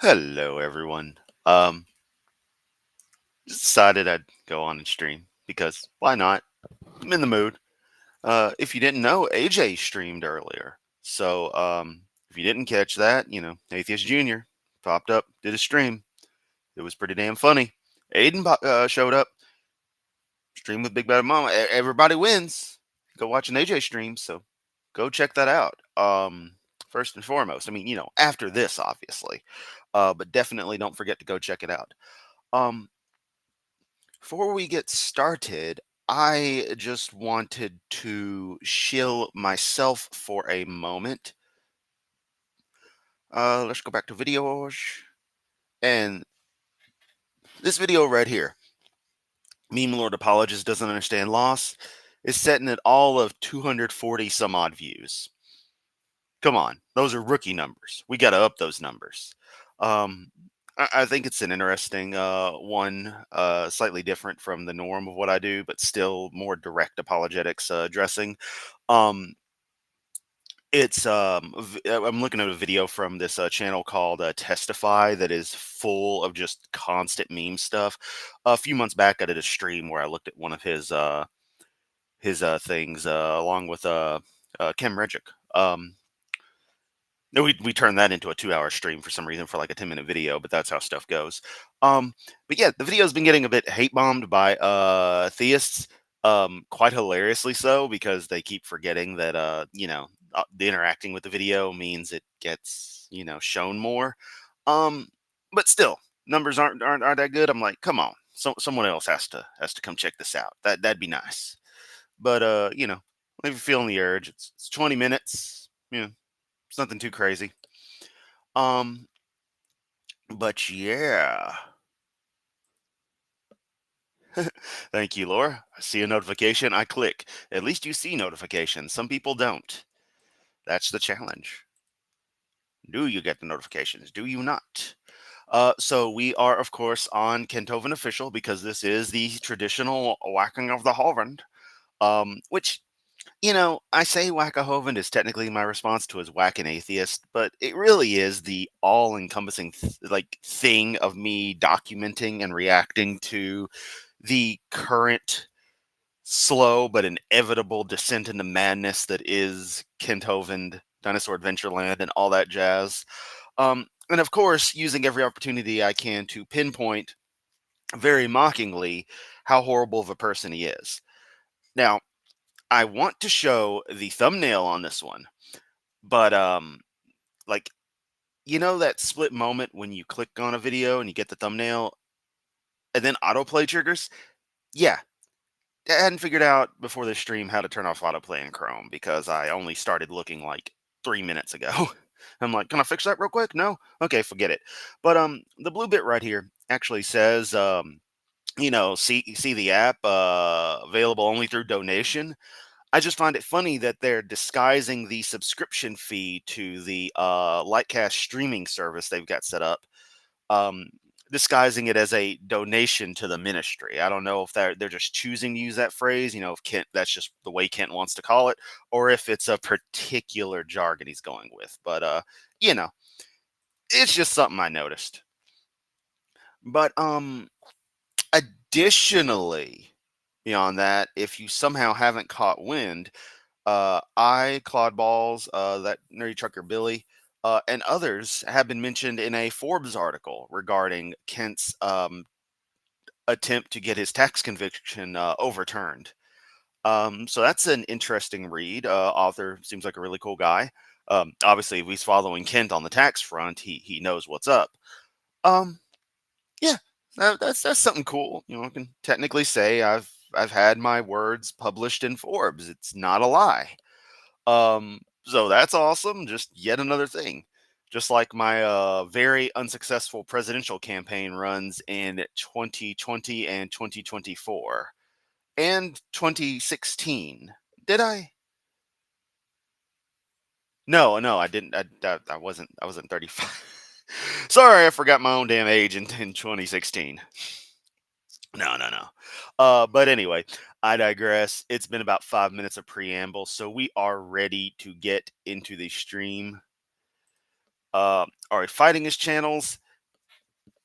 Hello, everyone. Um, just decided I'd go on and stream because why not? I'm in the mood. If you didn't know, AJ streamed earlier. So, if you didn't catch that, Atheist Junior popped up, did a stream. It was pretty damn funny. Aiden showed up, streamed with Big Bad Mama. Everybody wins. Go watch an AJ stream. So, go check that out. First and foremost, I mean, after this, obviously, but definitely don't forget to go check it out. Um, Before we get started, I just wanted to shill myself for a moment. Let's go back to videos. And this video right here, Meme Lord Apologist Doesn't Understand Loss, is setting at all of 240 some odd views. Come on, those are rookie numbers. We got to up those numbers. Um, I think it's an interesting one, slightly different from the norm of what I do, but still more direct apologetics addressing. Um, I'm looking at a video from this channel called Testify that is full of just constant meme stuff. A few months back, I did a stream where I looked at one of his things along with Kim Reddick. No, we turned that into a 2-hour stream for some reason for like a 10-minute video, but that's how stuff goes. But yeah, the video's been getting a bit hate bombed by theists, quite hilariously so, because they keep forgetting that the interacting with the video means it gets shown more. Um, but still, numbers aren't that good. I'm like, come on, someone else has to come check this out. That'd be nice. But if you're feeling the urge, it's 20 minutes. It's nothing too crazy. Um, but yeah. Thank you, Laura. I see a notification. I click. At least you see notifications. Some people don't. That's the challenge. Do you get the notifications? Do you not? So we are, of course, on Kentoven Official because this is the traditional whacking of the Hovind. Which I say whack-a-Hovind is technically my response to his whack an atheist, but it really is the all-encompassing thing of me documenting and reacting to the current slow but inevitable descent into madness that is Kent Hovind, Dinosaur Adventureland, and all that jazz. And of course, using every opportunity I can to pinpoint very mockingly how horrible of a person he is. Now, I want to show the thumbnail on this one, but like that split moment when you click on a video and you get the thumbnail and then autoplay triggers? Yeah, I hadn't figured out before this stream how to turn off autoplay in Chrome because I only started looking like 3 minutes ago. I'm like, can I fix that real quick? No? Okay, forget it. But the blue bit right here actually says see the app available only through donation. I just find it funny that they're disguising the subscription fee to the Lightcast streaming service they've got set up, um, disguising it as a donation to the ministry. I don't know if they're just choosing to use that phrase. If Kent, that's just the way Kent wants to call it, or if it's a particular jargon he's going with. But you know, it's just something I noticed. But additionally, beyond that, if you somehow haven't caught wind, Claude Balls, that nerdy trucker Billy, and others have been mentioned in a Forbes article regarding Kent's attempt to get his tax conviction overturned. So that's an interesting read. Author seems like a really cool guy. Obviously, if he's following Kent on the tax front, he knows what's up. Um, yeah, that's something cool. I can technically say I've had my words published in Forbes. It's not a lie. So that's awesome. Just yet another thing. Just like my very unsuccessful presidential campaign runs in 2020 and 2024 and 2016. Did I? No, I didn't. I wasn't 35. Sorry, I forgot my own damn age in 2016. No. But anyway, I digress. It's been about 5 minutes of preamble, so we are ready to get into the stream. All right, fighting his channels.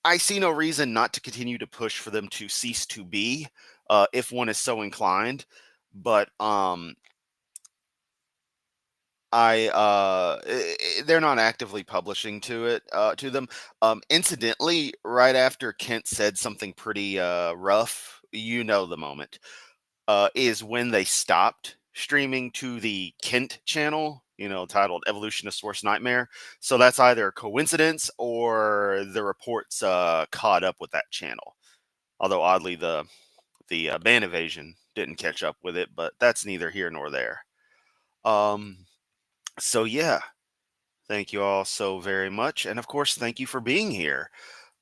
I see no reason not to continue to push for them to cease to be, if one is so inclined. But they're not actively publishing to them. Incidentally, right after Kent said something pretty rough, the moment, is when they stopped streaming to the Kent channel, titled Evolutionist Worst Nightmare. So that's either coincidence or the reports caught up with that channel. Although oddly, the ban evasion didn't catch up with it, but that's neither here nor there. So yeah, thank you all so very much, and of course, thank you for being here.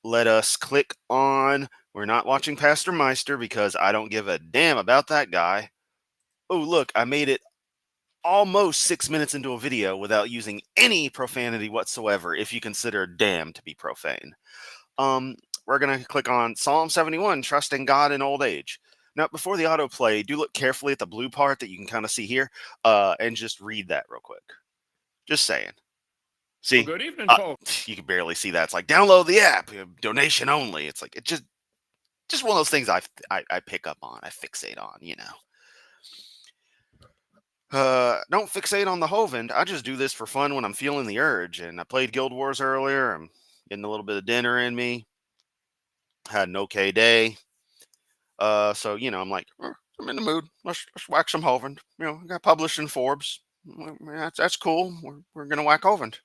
Let us click on. We're not watching Pastor Meister because I don't give a damn about that guy. Oh, look, I made it almost 6 minutes into a video without using any profanity whatsoever, if you consider damn to be profane. Um, we're going to click on Psalm 71, Trusting God in Old Age. Now, before the autoplay, do look carefully at the blue part that you can kind of see here, and just read that real quick. Just saying. See? Well, good evening, folks. You can barely see that. It's like, download the app, donation only. It's like, it just one of those things I pick up on, I fixate on, Don't fixate on the Hovind. I just do this for fun when I'm feeling the urge. And I played Guild Wars earlier. I'm getting a little bit of dinner in me. Had an okay day. So I'm like, I'm in the mood. Let's whack some Hovind. I got published in Forbes. That's cool. We're gonna whack Hovind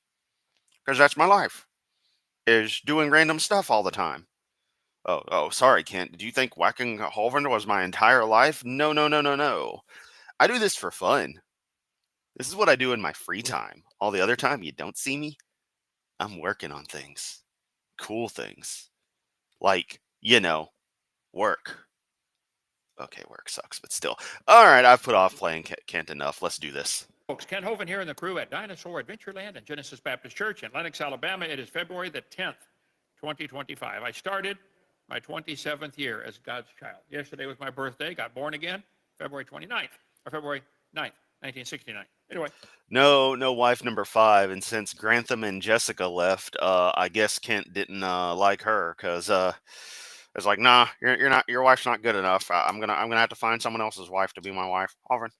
because that's my life. Is doing random stuff all the time. Oh, sorry, Kent. Did you think whacking Hovind was my entire life? No, no, no, no, no. I do this for fun. This is what I do in my free time. All the other time you don't see me, I'm working on things. Cool things. Like, work. Okay, work sucks, but still. All right, I've put off playing Kent enough. Let's do this. Folks, Ken Hovind here and the crew at Dinosaur Adventureland and Genesis Baptist Church in Lenox, Alabama. It is February the 10th, 2025. I started my 27th year as God's child. Yesterday was my birthday. Got born again February 29th, or February 9th, 1969. Anyway. No wife number 5, and since Grantham and Jessica left, I guess Kent didn't like her because it's like, nah, your wife's not good enough. I'm gonna have to find someone else's wife to be my wife. Over.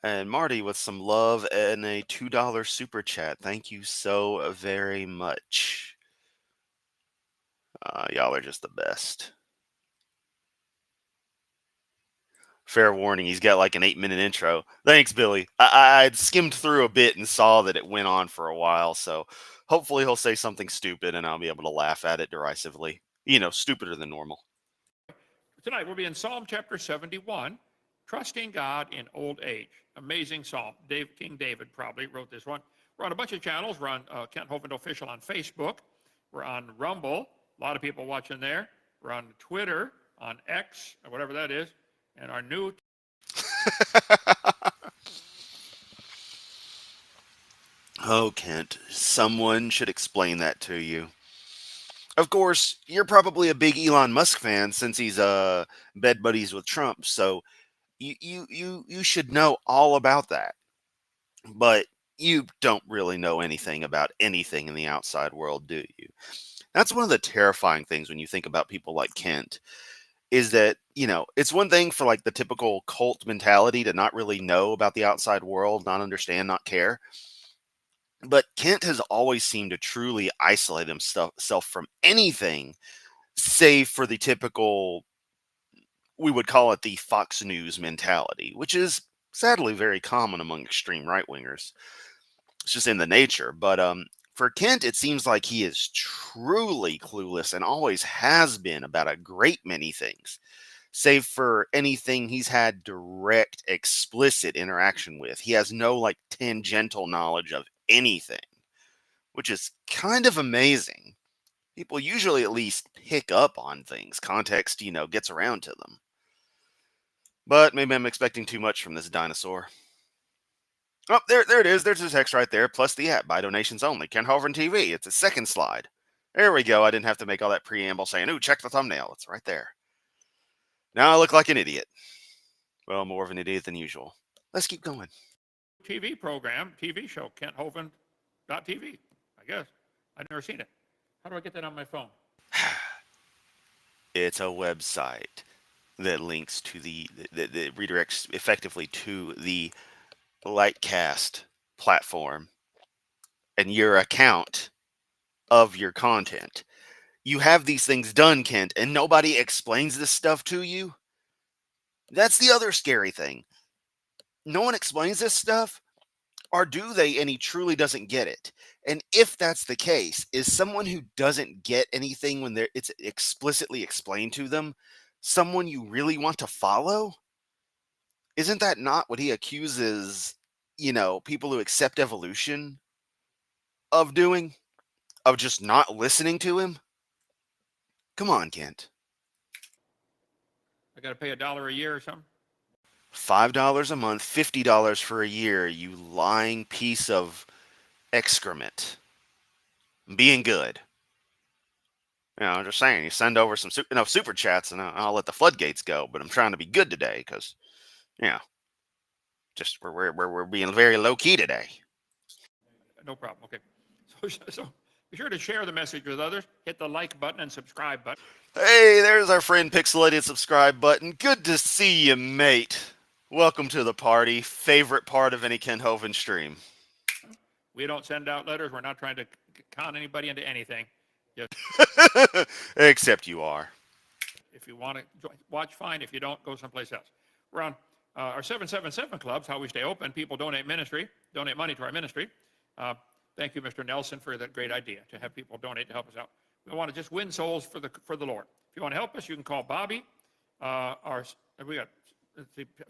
And Marty with some love and a $2 super chat. Thank you so very much. Y'all are just the best. Fair warning, he's got like an 8-minute intro. Thanks, Billy. I'd skimmed through a bit and saw that it went on for a while, so hopefully he'll say something stupid and I'll be able to laugh at it derisively. Stupider than normal. Tonight we'll be in Psalm chapter 71, Trusting God in Old Age. Amazing psalm. King David probably wrote this one. We're on a bunch of channels. We're on Kent Hovind Official on Facebook. We're on Rumble. A lot of people watching there. We're on Twitter, on X, or whatever that is. And our new... Oh, Kent, someone should explain that to you. Of course, you're probably a big Elon Musk fan since he's bed buddies with Trump, so you should know all about that. But you don't really know anything about anything in the outside world, do you? That's one of the terrifying things when you think about people like Kent, is that, it's one thing for like the typical cult mentality to not really know about the outside world, not understand, not care. But Kent has always seemed to truly isolate himself from anything, save for the typical, we would call it the Fox News mentality, which is sadly very common among extreme right-wingers. It's just in the nature. But for Kent, it seems like he is truly clueless and always has been about a great many things, save for anything he's had direct, explicit interaction with. He has no like tangential knowledge of anything, which is kind of amazing. People usually at least pick up on things. Context, gets around to them. But maybe I'm expecting too much from this dinosaur. Oh, there it is. There's the text right there, plus the app. Buy donations only. Ken Hovind TV. It's a second slide. There we go. I didn't have to make all that preamble saying, ooh, check the thumbnail. It's right there. Now I look like an idiot. Well, more of an idiot than usual. Let's keep going. TV program, TV show, KentHovind.tv, I guess. I've never seen it. How do I get that on my phone? It's a website that links to that redirects effectively to the Lightcast platform and your account of your content. You have these things done, Kent, and nobody explains this stuff to you. That's the other scary thing. No one explains this stuff, or do they, and he truly doesn't get it. And if that's the case, is someone who doesn't get anything when it's explicitly explained to them someone you really want to follow? Isn't that not what he accuses, people who accept evolution of doing? Of just not listening to him? Come on, Kent. I got to pay $1 a year or something? $5 a month, $50 for a year, you lying piece of excrement. Being good. I'm just saying, you send over some super chats and I'll let the floodgates go, but I'm trying to be good today because, just we're being very low key today. No problem. Okay. So be sure to share the message with others. Hit the like button and subscribe button. Hey, there's our friend Pixelated subscribe button. Good to see you, mate. Welcome to the party. Favorite part of any Ken Hovind stream. We don't send out letters. We're not trying to con anybody into anything. Just Except you are. if you want to watch, fine. If you don't, go someplace else. We're on our 777 clubs, how we stay open. People donate money to our ministry. Thank you, Mr. Nelson, for that great idea to have people donate to help us out. We want to just win souls for the Lord. If you want to help us, you can call Bobby. We got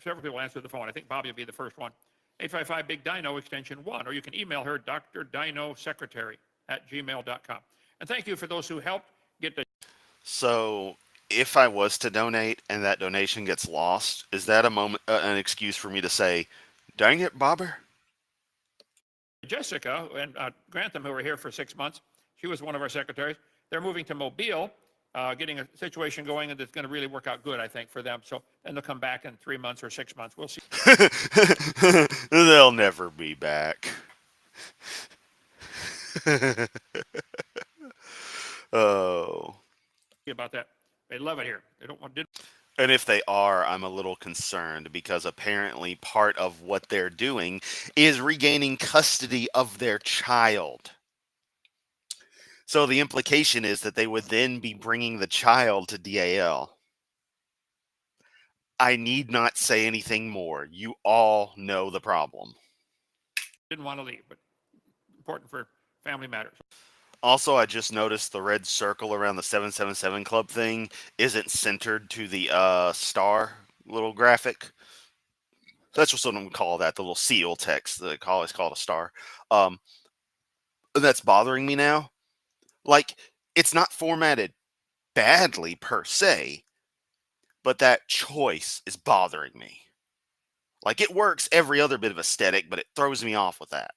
several people answered the phone. I think Bobby will be the first one. 855 Big Dino extension 1, or you can email her drdino secretary@gmail.com. And thank you for those who helped get the. So, if I was to donate and that donation gets lost, is that an excuse for me to say, "Dang it, Bobber"? Jessica and Grantham, who were here for 6 months, she was one of our secretaries. They're moving to Mobile, getting a situation going that's going to really work out good, I think, for them. So then they'll come back in 3 months or 6 months. We'll see. They'll never be back. Oh. About that. They love it here. They don't want. And if they are, I'm a little concerned because apparently part of what they're doing is regaining custody of their child. So the implication is that they would then be bringing the child to DAL. I need not say anything more. You all know the problem. Didn't want to leave, but important for family matters. Also, I just noticed the red circle around the 777 Club thing isn't centered to the star little graphic. That's what someone would call that, the little seal text that I always call it a star. That's bothering me now. Like, it's not formatted badly per se, but that choice is bothering me. Like, it works every other bit of aesthetic, but it throws me off with that.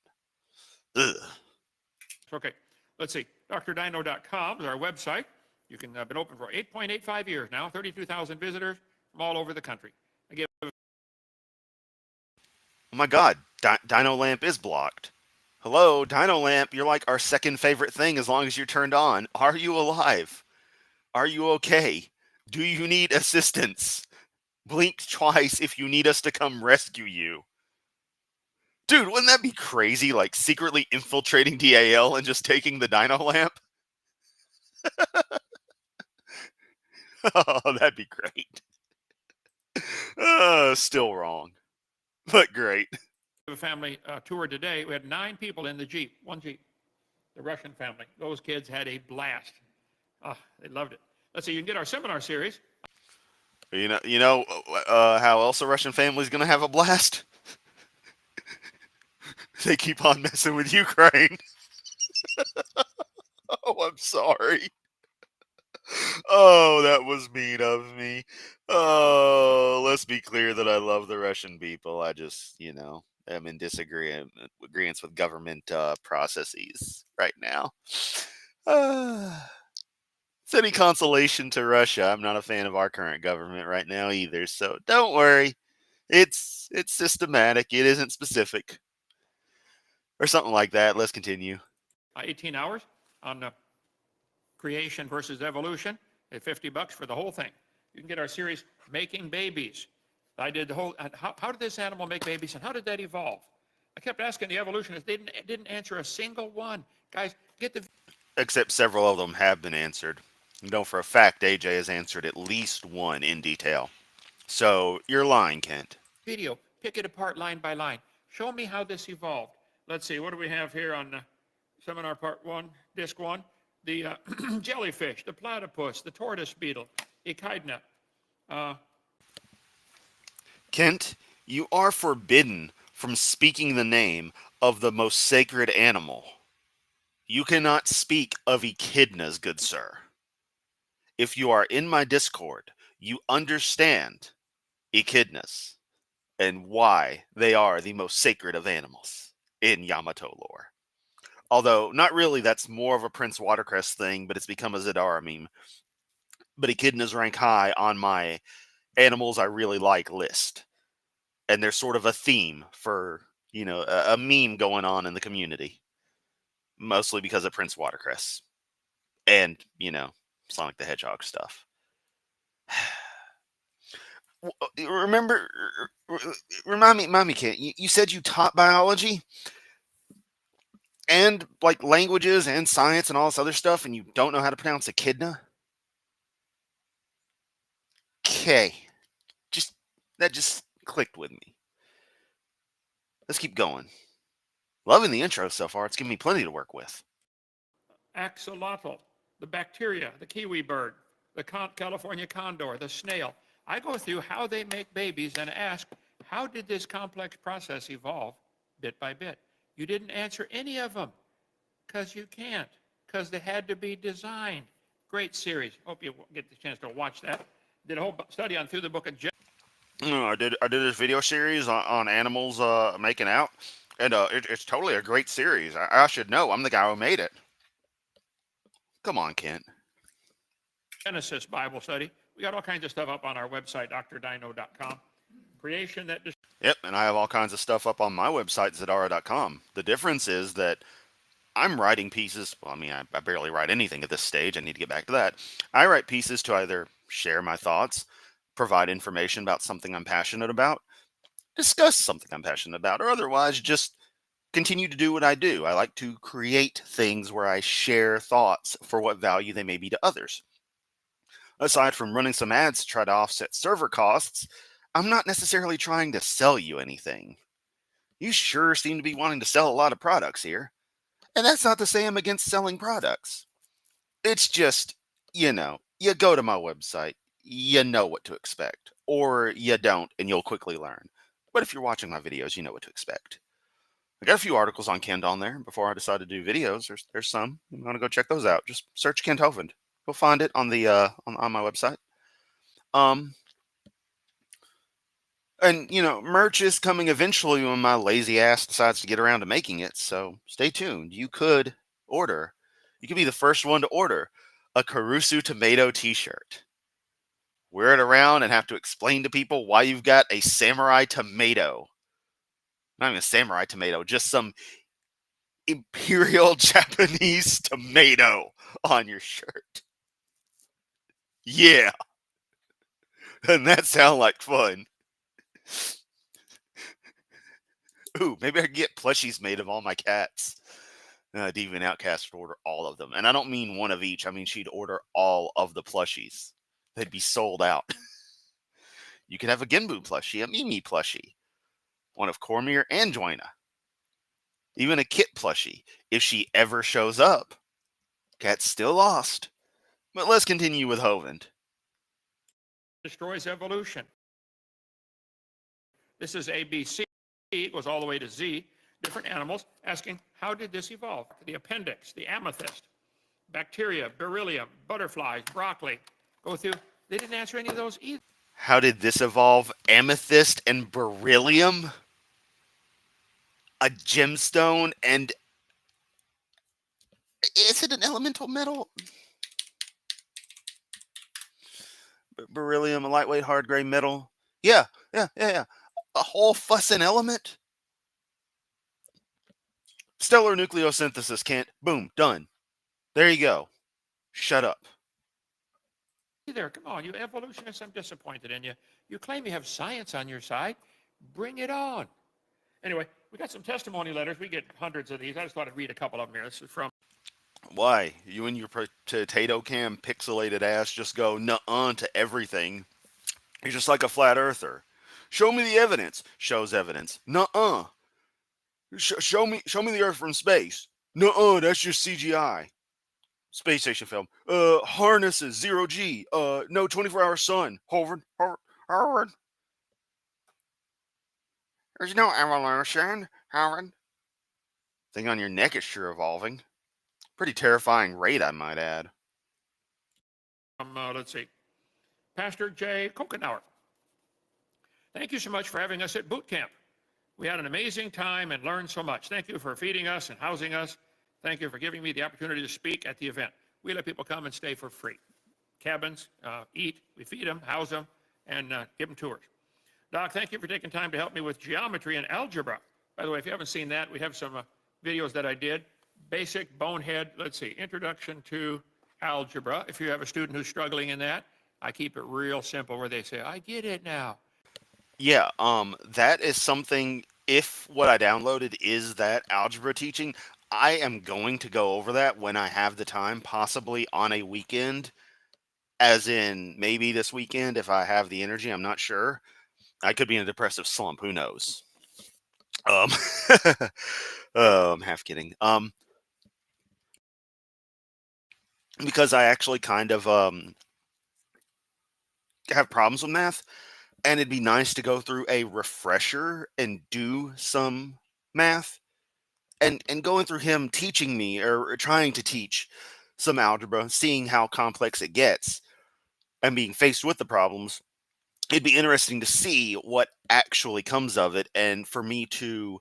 Ugh. Okay, let's see. drdino.com is our website. You can been open for 8.85 years now, 32,000 visitors from all over the country. Oh my God, Dino Lamp is blocked. Hello, Dino Lamp, you're like our second favorite thing as long as you're turned on. Are you alive? Are you okay? Do you need assistance? Blink twice if you need us to come rescue you. Dude, wouldn't that be crazy? Like secretly infiltrating DAL and just taking the Dino Lamp? Oh, that'd be great. Still wrong, but great. A family tour today. We had 9 people in the Jeep, one Jeep, the Russian family. Those kids had a blast. They loved it. Let's see, you can get our seminar series. You know how else a Russian family's gonna have a blast? They keep on messing with Ukraine. Oh, I'm sorry. Oh, that was mean of me. Oh, let's be clear that I love the Russian people. I just, am in disagreement with government processes right now. It's any consolation to Russia. I'm not a fan of our current government right now either. So don't worry. It's systematic. It isn't specific. Or something like that. Let's continue. 18 hours on creation versus evolution, at $50 for the whole thing. You can get our series, Making Babies. I did the whole, how did this animal make babies and how did that evolve? I kept asking the evolutionists, they didn't answer a single one. Guys, get the Except several of them have been answered. You know for a fact AJ has answered at least one in detail. So you're lying, Kent. video, pick it apart line by line. Show me how this evolved. Let's see, what do we have here on seminar part 1, disc 1? The jellyfish, the platypus, the tortoise beetle, echidna. Kent, you are forbidden from speaking the name of the most sacred animal. You cannot speak of echidnas, good sir. If you are in my Discord, you understand echidnas and why they are the most sacred of animals in Yamato lore. Although, not really, that's more of a Prince Watercress thing, but it's become a Zedara meme. But echidnas rank high on my animals I really like list. And there's sort of a theme for, a meme going on in the community. Mostly because of Prince Watercress. And, Sonic the Hedgehog stuff. Remember, remind me, Kent, you said you taught biology? And, like, languages and science and all this other stuff, and you don't know how to pronounce echidna? Okay. That just clicked with me. Let's keep going. Loving the intro so far. It's given me plenty to work with. Axolotl, the bacteria, the kiwi bird, the California condor, the snail. I go through how they make babies and ask, how did this complex process evolve bit by bit? You didn't answer any of them because you can't, because they had to be designed. Great series. Hope you get the chance to watch that. Did a whole study on Through the Book of Genesis. I did this video series on animals making out, and it's totally a great series. I should know. I'm the guy who made it. Come on, Kent. Genesis Bible study. We got all kinds of stuff up on our website, drdino.com. Creation that... Yep, and I have all kinds of stuff up on my website, Zedara.com. The difference is that I'm writing pieces. Well, I mean, I barely write anything at this stage. I need to get back to that. I write pieces to either share my thoughts, provide information about something I'm passionate about, discuss something I'm passionate about, or otherwise just continue to do what I do. I like to create things where I share thoughts for what value they may be to others. Aside from running some ads to try to offset server costs, I'm not necessarily trying to sell you anything. You sure seem to be wanting to sell a lot of products here. And that's not to say I'm against selling products. It's just, you go to my website, you know what to expect. Or you don't, and you'll quickly learn. But if you're watching my videos, you know what to expect. I got a few articles on Kent on there before I decided to do videos. There's some. You want to go check those out. Just search Kent Hovind. You'll find it on the on my website. And merch is coming eventually when my lazy ass decides to get around to making it. So stay tuned. You could order. You could be the first one to order a Caruso tomato T-shirt. Wear it around and have to explain to people why you've got a samurai tomato. Not even a samurai tomato, just some imperial Japanese tomato on your shirt. Yeah. Doesn't that sound like fun? Ooh, maybe I could get plushies made of all my cats. Deviant Outcast would order all of them. And I don't mean one of each. I mean she'd order all of the plushies. They'd be sold out. You could have a Genbu plushie, a Mimi plushie, one of Cormier and Jonah. Even a Kit plushie, if she ever shows up. Cat's still lost. But let's continue with Hovind. Destroys evolution. This is ABC. It goes all the way to Z. Different animals asking, how did this evolve? The appendix, the amethyst, bacteria, beryllium, butterflies, broccoli. Go through. They didn't answer any of those either. How did this evolve? Amethyst and beryllium? A gemstone and... Is it an elemental metal? Beryllium, a lightweight hard gray metal. Yeah. A whole fussing element? Stellar nucleosynthesis, Kent. Boom, done. There you go. Shut up. There, come on, you evolutionists, I'm disappointed in you. You claim you have science on your side. Bring it on. Anyway, we got some testimony letters. We get hundreds of these. I just thought I'd read a couple of them here. This is from Why? You and your potato cam pixelated ass just go nuh-uh to everything. You're just like a flat earther. Show me the evidence. Shows evidence. Nuh-uh. Show me the Earth from space. Nuh-uh, that's just CGI. Space station film. Harnesses, 0G. No 24-hour sun. Hovind. There's no evolution, Hovind. Thing on your neck is sure evolving. Pretty terrifying rate, I might add. let's see, Pastor Jay Kokenauer. Thank you so much for having us at boot camp. We had an amazing time and learned so much. Thank you for feeding us and housing us. Thank you for giving me the opportunity to speak at the event. We let people come and stay for free. Cabins, eat, we feed them, house them, and give them tours. Doc, thank you for taking time to help me with geometry and algebra. By the way, if you haven't seen that, we have some videos that I did. Basic, bonehead, let's see, introduction to algebra. If you have a student who's struggling in that, I keep it real simple where they say, I get it now. Yeah, that is something, if what I downloaded is that algebra teaching, I am going to go over that when I have the time, possibly on a weekend, as in maybe this weekend if I have the energy, I'm not sure. I could be in a depressive slump, who knows? Um, half kidding. Because I actually kind of have problems with math, and it'd be nice to go through a refresher and do some math. And going through him teaching me or trying to teach some algebra, seeing how complex it gets, and being faced with the problems, it'd be interesting to see what actually comes of it, and for me to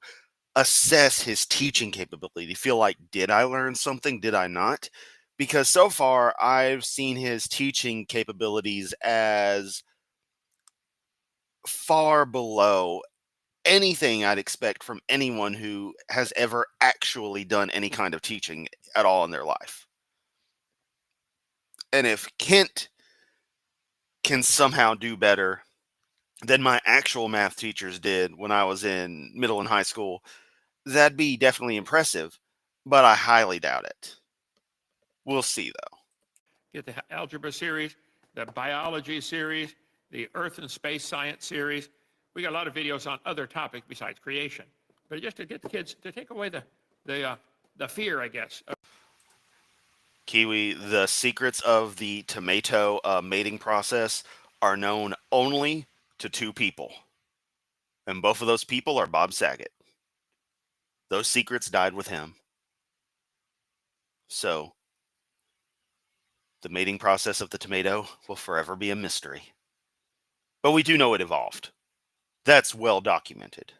assess his teaching capability. Feel like, did I learn something? Did I not? Because so far, I've seen his teaching capabilities as far below anything I'd expect from anyone who has ever actually done any kind of teaching at all in their life. And if Kent can somehow do better than my actual math teachers did when I was in middle and high school, that'd be definitely impressive, but I highly doubt it. We'll see, though. Get the algebra series, the biology series, the earth and space science series. We got a lot of videos on other topics besides creation. But just to get the kids to take away the fear, I guess. Kiwi, the secrets of the tomato mating process are known only to two people. And both of those people are Bob Saget. Those secrets died with him. So, the mating process of the tomato will forever be a mystery. But we do know it evolved. That's well documented.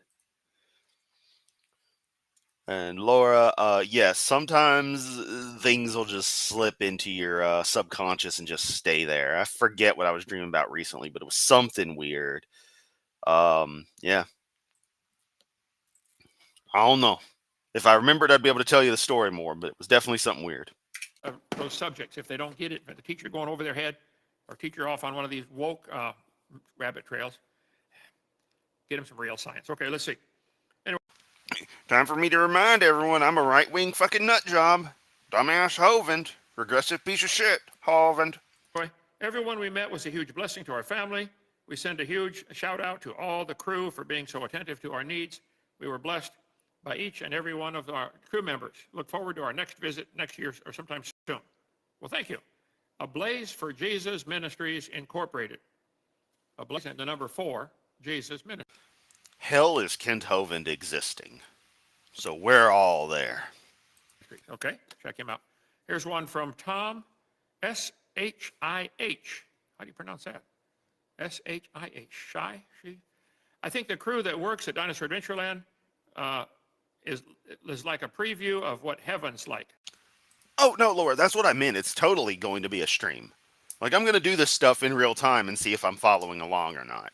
And Laura, yes, sometimes things will just slip into your subconscious and just stay there. I forget what I was dreaming about recently, but it was something weird. Yeah. I don't know. If I remembered, I'd be able to tell you the story more, but it was definitely something weird. Those subjects, if they don't get it, but the teacher going over their head, or teacher off on one of these woke rabbit trails, get them some real science. Okay, let's see. Time for me to remind everyone I'm a right-wing fucking nut job. Dumbass Hovind. Regressive piece of shit. Hovind. Everyone we met was a huge blessing to our family. We send a huge shout out to all the crew for being so attentive to our needs. We were blessed by each and every one of our crew members. Look forward to our next visit next year or sometime soon. Well, thank you. A Blaze for Jesus Ministries Incorporated. A Blaze, and the number 4, Jesus Ministries. Hell is Kent Hovind existing. So we're all there. Okay, check him out. Here's one from Tom S-H-I-H. How do you pronounce that? S-H-I-H. Shy? She? I think the crew that works at Dinosaur Adventureland is like a preview of what heaven's like. Oh, no, Laura, that's what I meant. It's totally going to be a stream. Like, I'm going to do this stuff in real time and see if I'm following along or not.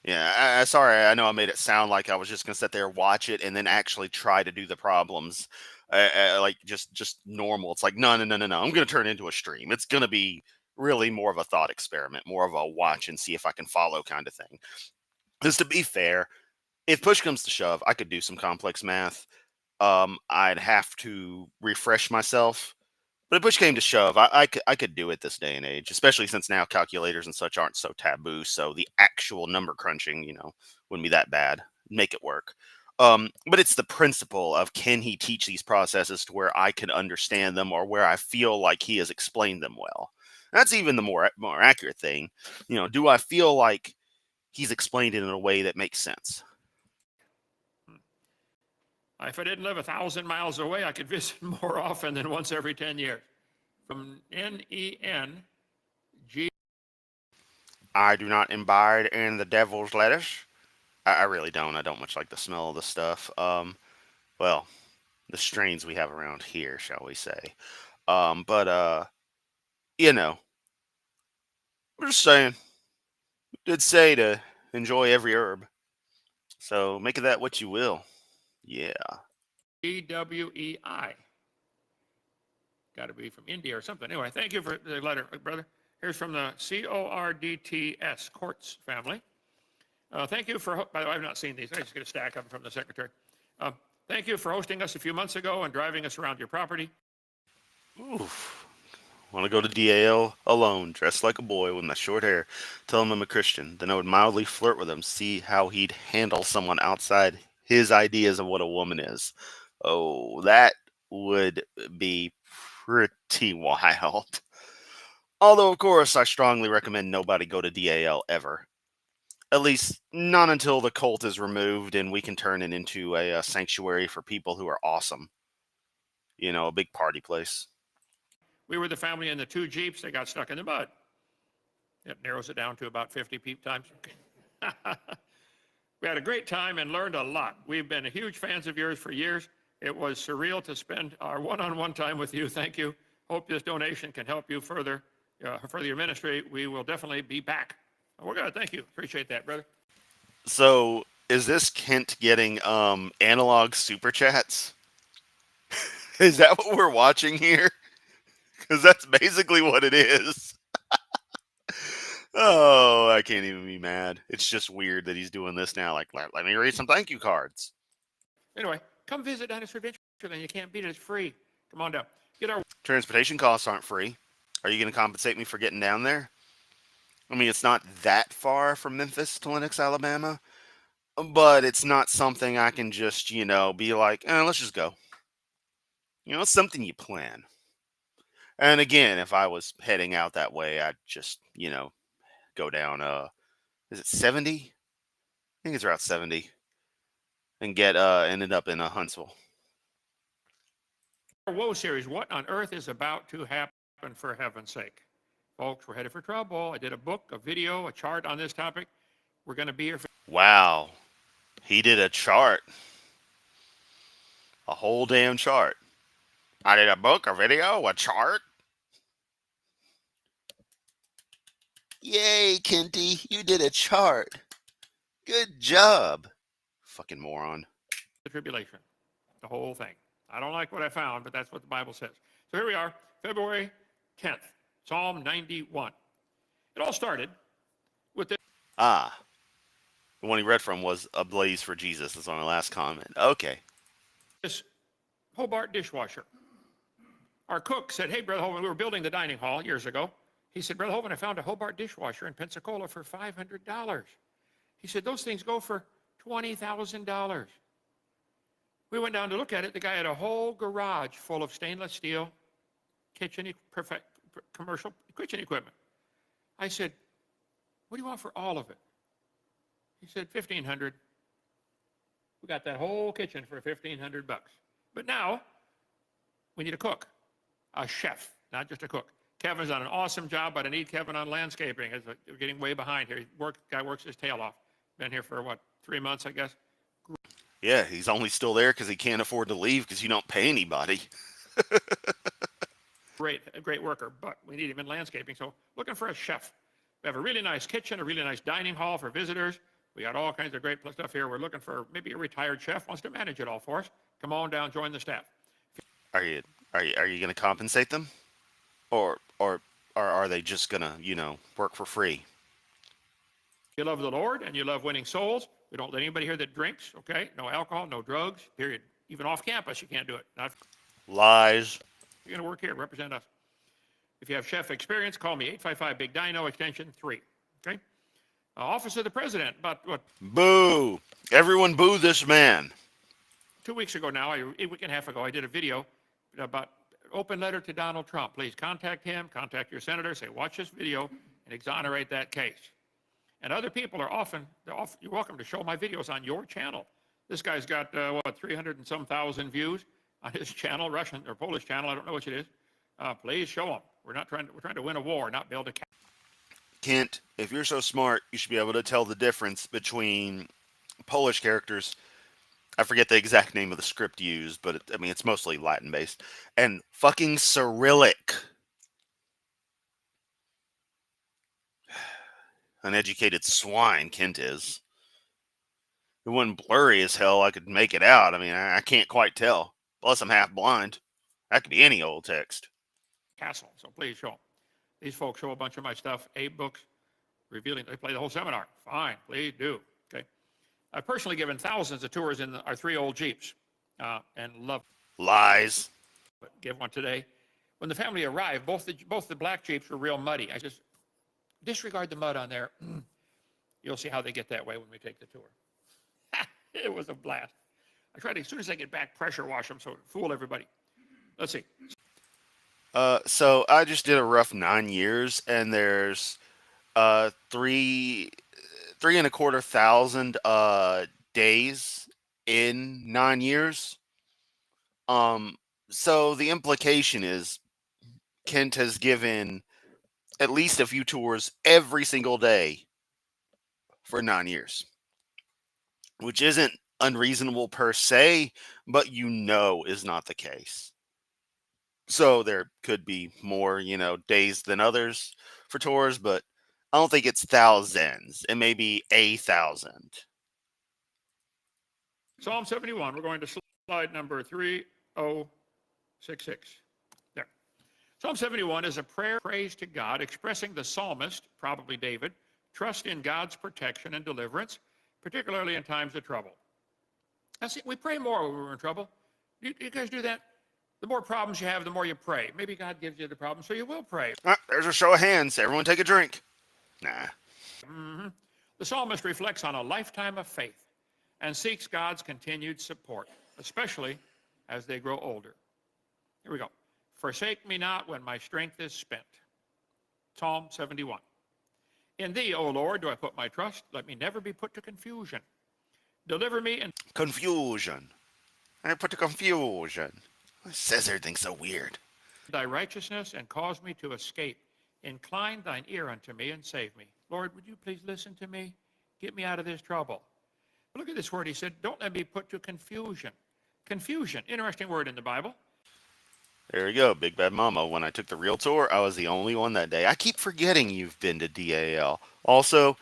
Yeah, sorry, I know I made it sound like I was just going to sit there, watch it, and then actually try to do the problems like just normal. It's like, no. I'm going to turn it into a stream. It's going to be really more of a thought experiment, more of a watch and see if I can follow kind of thing. Because to be fair, if push comes to shove, I could do some complex math. I'd have to refresh myself. But if push came to shove, I could do it this day and age, especially since now calculators and such aren't so taboo. So the actual number crunching, wouldn't be that bad. Make it work. But it's the principle of, can he teach these processes to where I can understand them, or where I feel like he has explained them well. That's even the more accurate thing. Do I feel like he's explained it in a way that makes sense? If I didn't live 1,000 miles away, I could visit more often than once every 10 years. From NENG. I do not imbibe in the devil's lettuce. I really don't. I don't much like the smell of the stuff. Well, the strains we have around here, shall we say. But I'm just saying. It did say to enjoy every herb. So make of that what you will. Yeah. GWEI. Got to be from India or something. Anyway, thank you for the letter, brother. Here's from the CORDTS, Courts family. Thank you for, by the way, I've not seen these. I just get a stack of them from the secretary. Thank you for hosting us a few months ago and driving us around your property. Oof. Want to go to DAL alone, dressed like a boy with my short hair. Tell him I'm a Christian. Then I would mildly flirt with him, see how he'd handle someone outside his ideas of what a woman is. Oh, that would be pretty wild. Although, of course, I strongly recommend nobody go to DAL ever. At least not until the cult is removed and we can turn it into a sanctuary for people who are awesome. A big party place. We were the family in the 2 Jeeps that got stuck in the mud. It narrows it down to about 50 times. We had a great time and learned a lot. We've been huge fans of yours for years. It was surreal to spend our one-on-one time with you. Thank you. Hope this donation can help you further your ministry. We will definitely be back. We're going to thank you. Appreciate that, brother. So, is this Kent getting analog super chats? Is that what we're watching here? Because that's basically what it is. Oh, I can't even be mad. It's just weird that he's doing this now. Like, let me read some thank you cards. Anyway, come visit Dinosaur Adventure. Then you can't beat it. It's free. Come on down. Get our Transportation costs aren't free. Are you going to compensate me for getting down there? I mean, it's not that far from Memphis to Lenox, Alabama, but it's not something I can just, be like, let's just go. It's something you plan. And again, if I was heading out that way, I'd just, go down, is it 70? I think it's around 70. And ended up in Huntsville. Woe series. What on earth is about to happen, for heaven's sake? Folks, we're headed for trouble. I did a book, a video, a chart on this topic. We're going to be here for... Wow. He did a chart. A whole damn chart. I did a book, a video, a chart. Yay, Kenty. You did a chart. Good job. Fucking moron. The tribulation. The whole thing. I don't like what I found, but that's what the Bible says. So here we are, February 10th, Psalm 91. It all started with this. The one he read from was A Blaze for Jesus. That's on my last comment. Okay. This Hobart dishwasher. Our cook said, hey, Brother Hovind, we were building the dining hall years ago. He said, Brother Hovind, I found a Hobart dishwasher in Pensacola for $500. He said, those things go for $20,000. We went down to look at it. The guy had a whole garage full of stainless steel commercial kitchen equipment. I said, what do you want for all of it? He said, $1,500. We got that whole kitchen for $1,500. But now we need a cook, a chef, not just a cook. Kevin's done an awesome job, but I need Kevin on landscaping. We're getting way behind here. Guy works his tail off. Been here for, 3 months, I guess? Yeah, he's only still there because he can't afford to leave because you don't pay anybody. Great worker, but we need him in landscaping. So looking for a chef. We have a really nice kitchen, a really nice dining hall for visitors. We got all kinds of great stuff here. We're looking for maybe a retired chef wants to manage it all for us. Come on down, join the staff. Are you are you going to compensate them, or are they just going to work for free? You love the Lord and you love winning souls. We don't let anybody here that drinks, okay? No alcohol, no drugs, period. Even off campus, you can't do it. Not if Lies. you're going to work here, represent us. If you have chef experience, call me 855 Big Dino, extension 3. Okay? Office of the President, about what, Boo! Everyone boo this man. 2 weeks ago now, a week and a half ago, I did a video about open letter to Donald Trump. Please contact him, contact your senator, say, watch this video and exonerate that case. And other people are you're welcome to show my videos on your channel. This guy's got, 300 and some thousand views on his channel, Russian or Polish channel, I don't know which it is. Please show him. We're trying to win a war, not build a. Kent, if you're so smart, you should be able to tell the difference between Polish characters. I forget the exact name of the script used, but it's mostly Latin based. And fucking Cyrillic. Uneducated swine, Kent is. It wasn't blurry as hell. I could make it out. I can't quite tell. Plus, I'm half blind. That could be any old text. Castle, so please show them. These folks show a bunch of my stuff, Abe books, revealing, they play the whole seminar. Fine, please do. Okay. I've personally given thousands of tours in our 3 old Jeeps and love. Lies. Give one today. When the family arrived, both the black Jeeps were real muddy. I just disregard the mud on there. You'll see how they get that way when we take the tour. It was a blast. I try to, as soon as I get back, pressure wash them so to fool everybody. Let's see. So I just did a rough 9 years, and there's 3,250 days in 9 years. So the implication is Kent has given at least a few tours every single day for 9 years, which isn't unreasonable per se, but is not the case. So there could be more, days than others for tours, but I don't think it's thousands. It may be 1,000. Psalm 71, we're going to slide number 3066. There. Psalm 71 is a prayer praise to God, expressing the psalmist, probably David, trust in God's protection and deliverance, particularly in times of trouble. We pray more when we're in trouble. You guys do that? The more problems you have, the more you pray. Maybe God gives you the problem, so you will pray. There's a show of hands. Everyone take a drink. Nah. Mm-hmm. The psalmist reflects on a lifetime of faith and seeks God's continued support, especially as they grow older. Here we go. Forsake me not when my strength is spent. Psalm 71. In thee, O Lord, do I put my trust. Let me never be put to confusion. Deliver me in confusion. I put to confusion. It says everything so weird. Thy righteousness, and cause me to escape. Incline thine ear unto me and save me. Lord, would you please listen to me? Get me out of this trouble. But look at this word. He said, don't let me put to confusion. Confusion, interesting word in the Bible. There you go, Big Bad Mama. When I took the real tour, I was the only one that day. I keep forgetting you've been to DAL. Also,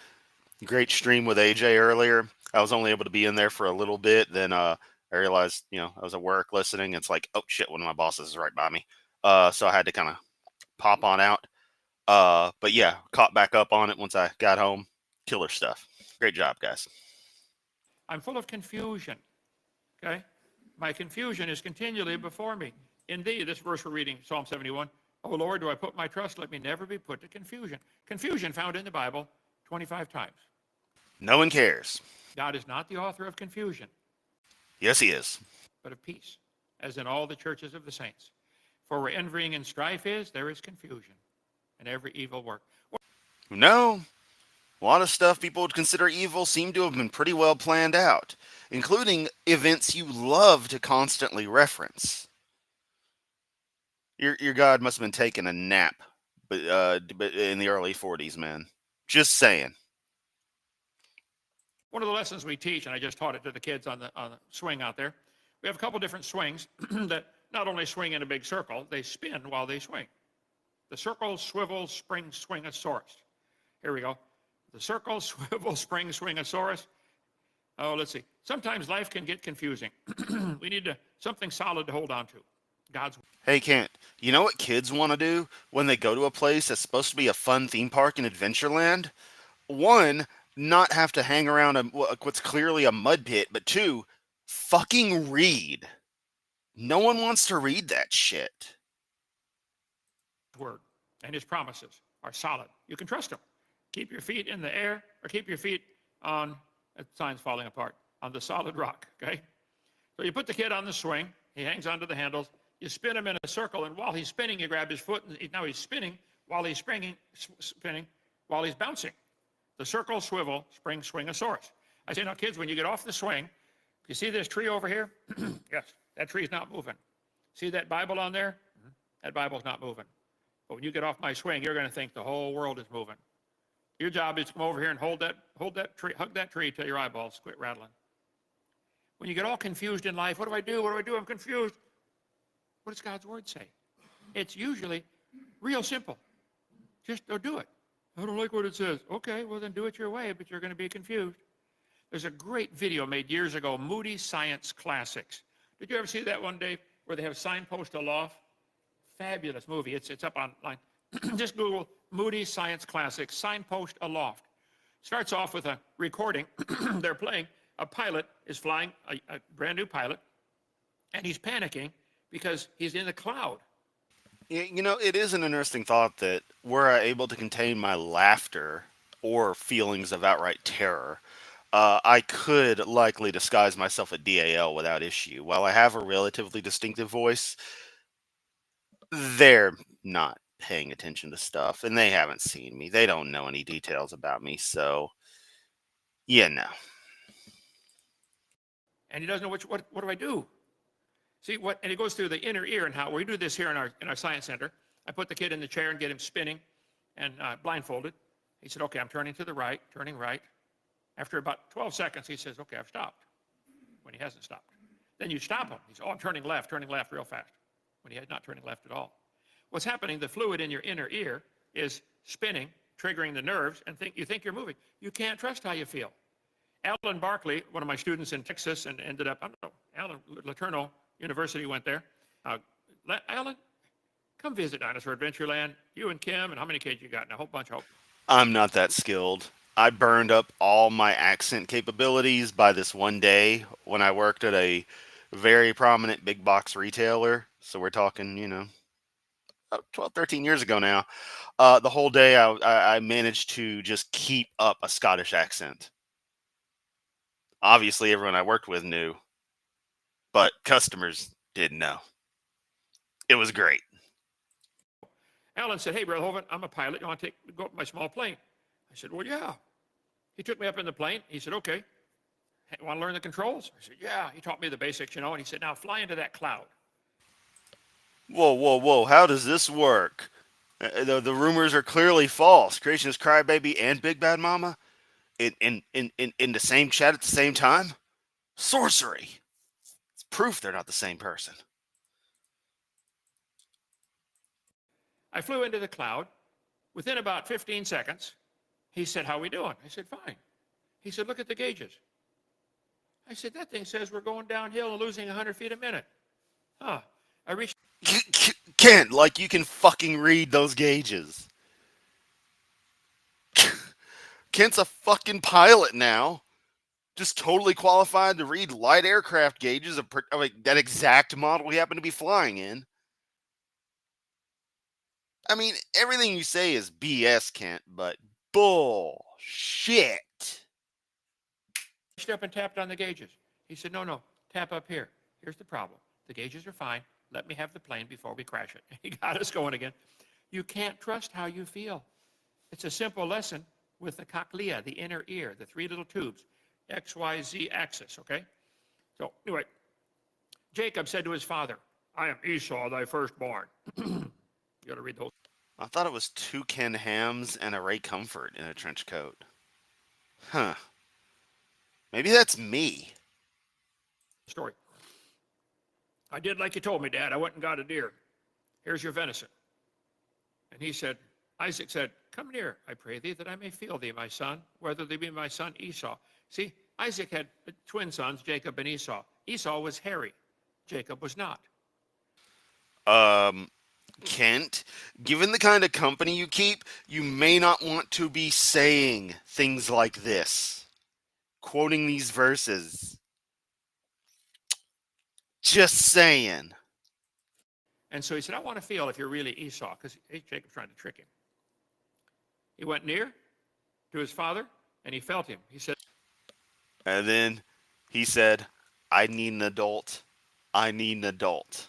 great stream with AJ earlier. I was only able to be in there for a little bit. Then I realized, I was at work listening. It's like, oh shit, one of my bosses is right by me. So I had to kind of pop on out. But yeah, caught back up on it once I got home. Killer stuff. Great job, guys. I'm full of confusion. Okay? My confusion is continually before me. In thee, this verse we're reading, Psalm 71. Oh Lord, do I put my trust? Let me never be put to confusion. Confusion found in the Bible 25 times. No one cares. God is not the author of confusion. Yes, he is. But of peace, as in all the churches of the saints. For where envying and strife is, there is confusion, and every evil work. No. A lot of stuff people would consider evil seem to have been pretty well planned out, including events you love to constantly reference. Your God must have been taking a nap, but in the early 40s, man. Just saying. One of the lessons we teach, and I just taught it to the kids on the swing out there, we have a couple different swings that not only swing in a big circle, they spin while they swing. The circle, swivel, spring, swingosaurus. Here we go. The circle, swivel, spring, swingosaurus. Oh, let's see. Sometimes life can get confusing. We need something solid to hold on to. God's Hey, Kent, you know what kids want to do when they go to a place that's supposed to be a fun theme park in Adventureland? One, not have to hang around what's clearly a mud pit, but two, fucking read. No one wants to read that shit. word and his promises are solid. You can trust him. Keep your feet in the air or keep your feet on, that sign's falling apart, on the solid rock, okay? So you put the kid on the swing, he hangs onto the handles, you spin him in a circle, and while he's spinning, you grab his foot, and now he's spinning while he's spinning while he's bouncing. The circle, swivel, spring, swingosaurus. I say, now kids, when you get off the swing, you see this tree over here? Yes, that tree's not moving. See that Bible on there? That Bible's not moving. But when you get off my swing, you're going to think the whole world is moving. Your job is to come over here and hold that tree, hug that tree till your eyeballs quit rattling. When you get all confused in life, what do I do? What do I do? I'm confused. What does God's word say? It's usually real simple. Just don't do it. I don't like what it says. Okay, well then do it your way, but you're going to be confused. There's a great video made years ago, Moody Science Classics. Did you ever see that one, Dave, where they have Signpost Aloft? Fabulous movie. It's up online. Just Google Moody Science Classics, Signpost Aloft. Starts off with a recording. They're playing. A pilot is flying, a brand new pilot, and he's panicking because he's in the cloud. You know, it is an interesting thought that were I able to contain my laughter or feelings of outright terror, I could likely disguise myself at DAL without issue. While I have a relatively distinctive voice, they're not paying attention to stuff, and they haven't seen me. They don't know any details about me, so yeah, no. And he doesn't know what do I do? See, and he goes through the inner ear and how we do this here in our science center. I put the kid in the chair and get him spinning and blindfolded. He said, okay, I'm turning to the right, turning right. After about 12 seconds, he says, okay, I've stopped, when he hasn't stopped. Then you stop him. He says, oh, I'm turning left real fast, when he had not turning left at all. What's happening, the fluid in your inner ear is spinning, triggering the nerves, and you think you're moving. You can't trust how you feel. Alan Barkley, one of my students in Texas, and ended up, I don't know, Alan Laterno University went there. Alan, come visit Dinosaur Adventureland. You and Kim, and how many kids you got? And a whole bunch of. I'm not that skilled. I burned up all my accent capabilities by this one day when I worked at a very prominent big box retailer. So we're talking, 12, 13 years ago now. The whole day I managed to just keep up a Scottish accent. Obviously, everyone I worked with knew, but customers didn't know. It was great. Alan said, hey, Brother Hovind, I'm a pilot. You want to go up my small plane? I said, well, yeah. He took me up in the plane. He said, okay. Want to learn the controls? I said, yeah. He taught me the basics, and he said, now fly into that cloud. Whoa. How does this work? The rumors are clearly false. Creationist Crybaby and Big Bad Mama in the same chat at the same time? Sorcery. It's proof they're not the same person. I flew into the cloud. Within about 15 seconds, he said, how we doing? I said, fine. He said, look at the gauges. I said, that thing says we're going downhill and losing 100 feet a minute. Huh. I reached... Kent, like you can fucking read those gauges. Kent's a fucking pilot now. Just totally qualified to read light aircraft gauges of that exact model we happen to be flying in. I mean, everything you say is BS, Kent, but bullshit. Reached up and tapped on the gauges. He said, no, tap up here. Here's the problem. The gauges are fine. Let me have the plane before we crash it. He got us going again. You can't trust how you feel. It's a simple lesson with the cochlea, the inner ear, the three little tubes, X, Y, Z axis, okay? So anyway, Jacob said to his father, I am Esau, thy firstborn. You got to read the whole. I thought it was two Ken Hams and a Ray Comfort in a trench coat. Huh. Maybe that's me. Story. I did like you told me, Dad. I went and got a deer. Here's your venison. And Isaac said, come near, I pray thee, that I may feel thee, my son, whether thee be my son Esau. See, Isaac had twin sons, Jacob and Esau. Esau was hairy. Jacob was not. Kent, given the kind of company you keep, you may not want to be saying things like this, quoting these verses. Just saying. And so he said, I want to feel if you're really Esau, because Jacob's trying to trick him. He went near to his father, and he felt him. He said, And then he said, I need an adult. I need an adult.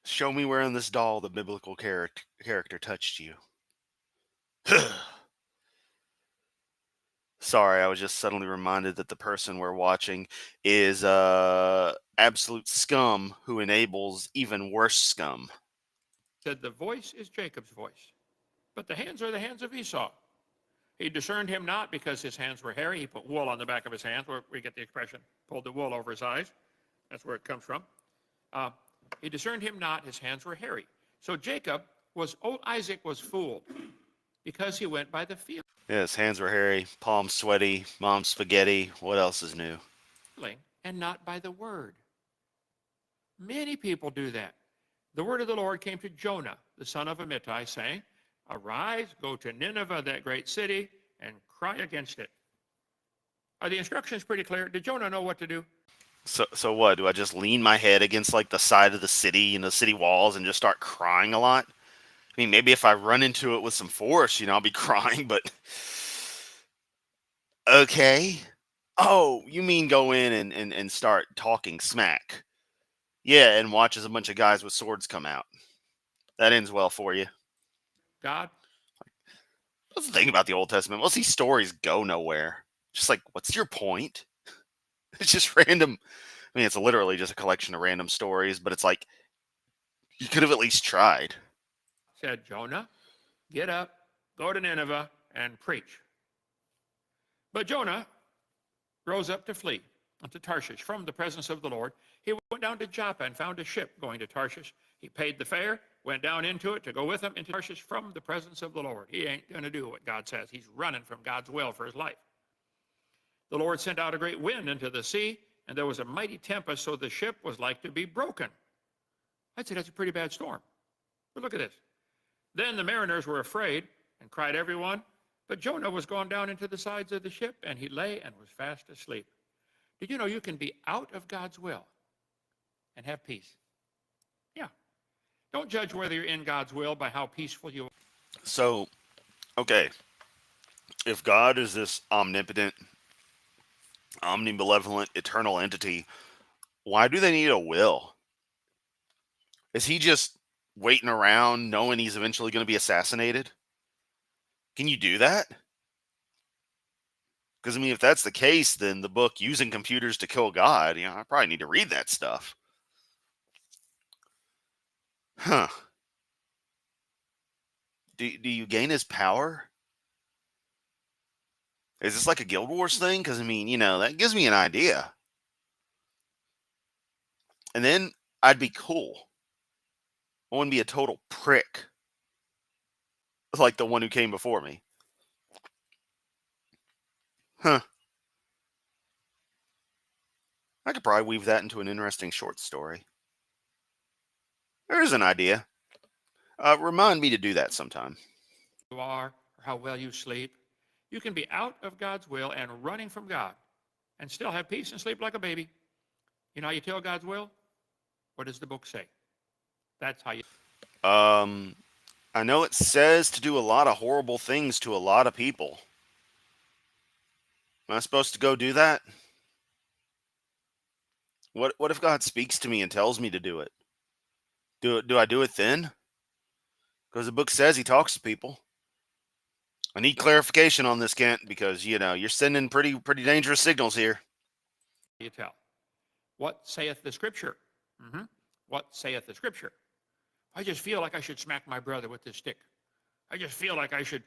Show me where in this doll the biblical character touched you. Sorry, I was just suddenly reminded that the person we're watching is absolute scum who enables even worse scum. the voice is Jacob's voice, but the hands are the hands of Esau. He discerned him not because his hands were hairy. He put wool on the back of his hands, where we get the expression, pulled the wool over his eyes. That's where it comes from. He discerned him not, his hands were hairy. So old Isaac was fooled because he went by the feeling. Yeah, his hands were hairy, palms sweaty, mom's spaghetti. What else is new? And not by the word. Many people do that. The word of the Lord came to Jonah, the son of Amittai, saying, Arise, go to Nineveh, that great city, and cry against it. Are the instructions pretty clear? Did Jonah know what to do? So what? Do I just lean my head against like the side of the city, city walls, and just start crying a lot? I mean, maybe if I run into it with some force, I'll be crying, but okay. Oh, you mean go in and start talking smack? Yeah, and watch as a bunch of guys with swords come out. That ends well for you. God? That's the thing about the Old Testament. Most of these stories go nowhere. Just like, what's your point? It's just random. I mean, it's literally just a collection of random stories, but it's like, you could have at least tried. Said Jonah, get up, go to Nineveh, and preach. But Jonah rose up to flee unto Tarshish from the presence of the Lord. He went down to Joppa and found a ship going to Tarshish. He paid the fare, went down into it to go with him into Tarshish from the presence of the Lord. He ain't going to do what God says. He's running from God's will for his life. The Lord sent out a great wind into the sea, and there was a mighty tempest, so the ship was like to be broken. I'd say that's a pretty bad storm. But look at this. Then the mariners were afraid and cried every one, but Jonah was gone down into the sides of the ship, and he lay and was fast asleep. Did you know you can be out of God's will and have peace? Yeah. Don't judge whether you're in God's will by how peaceful you are. So, okay. If God is this omnipotent, omnibenevolent, eternal entity, why do they need a will? Is he just waiting around knowing he's eventually going to be assassinated? Can you do that? Because, I mean, if that's the case, then the book Using Computers to Kill God, I probably need to read that stuff. Huh. Do you gain his power? Is this like a Guild Wars thing? Because, I mean, that gives me an idea. And then I'd be cool. I wouldn't be a total prick like the one who came before me. Huh. I could probably weave that into an interesting short story. There's an idea. Remind me to do that sometime. You are, or how well you sleep. You can be out of God's will and running from God and still have peace and sleep like a baby. You know how you tell God's will? What does the book say? That's how you. I know it says to do a lot of horrible things to a lot of people. Am I supposed to go do that? What if God speaks to me and tells me to do it? Do I do it then? Because the book says he talks to people. I need clarification on this, Kent, because you're sending pretty dangerous signals here. You tell. What saith the Scripture? What saith the Scripture? I just feel like I should smack my brother with this stick. I just feel like I should.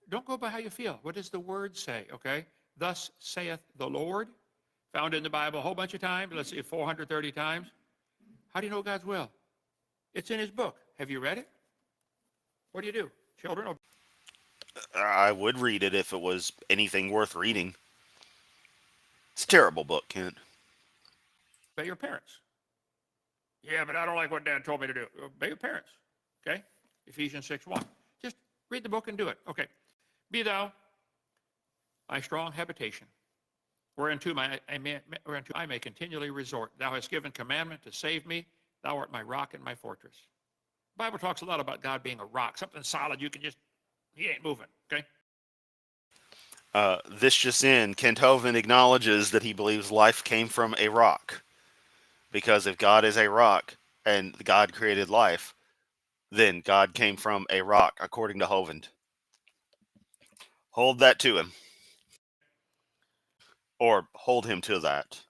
Don't go by how you feel. What does the Word say? Okay. Thus saith the Lord. Found in the Bible a whole bunch of times. Let's see, 430 times. How do you know God's will? It's in his book. Have you read it? What do you do? Children? I would read it if it was anything worth reading. It's a terrible book, Kent. Obey your parents. Yeah, but I don't like what Dad told me to do. Obey your parents. Okay? Ephesians 6:1. Just read the book and do it. Okay. Be thou my strong habitation, whereunto I may continually resort. Thou hast given commandment to save me. Thou art my rock and my fortress. The Bible talks a lot about God being a rock, something solid you can just, he ain't moving. Okay? This just in, Kent Hovind acknowledges that he believes life came from a rock. Because if God is a rock and God created life, then God came from a rock, according to Hovind. Hold that to him. Or hold him to that.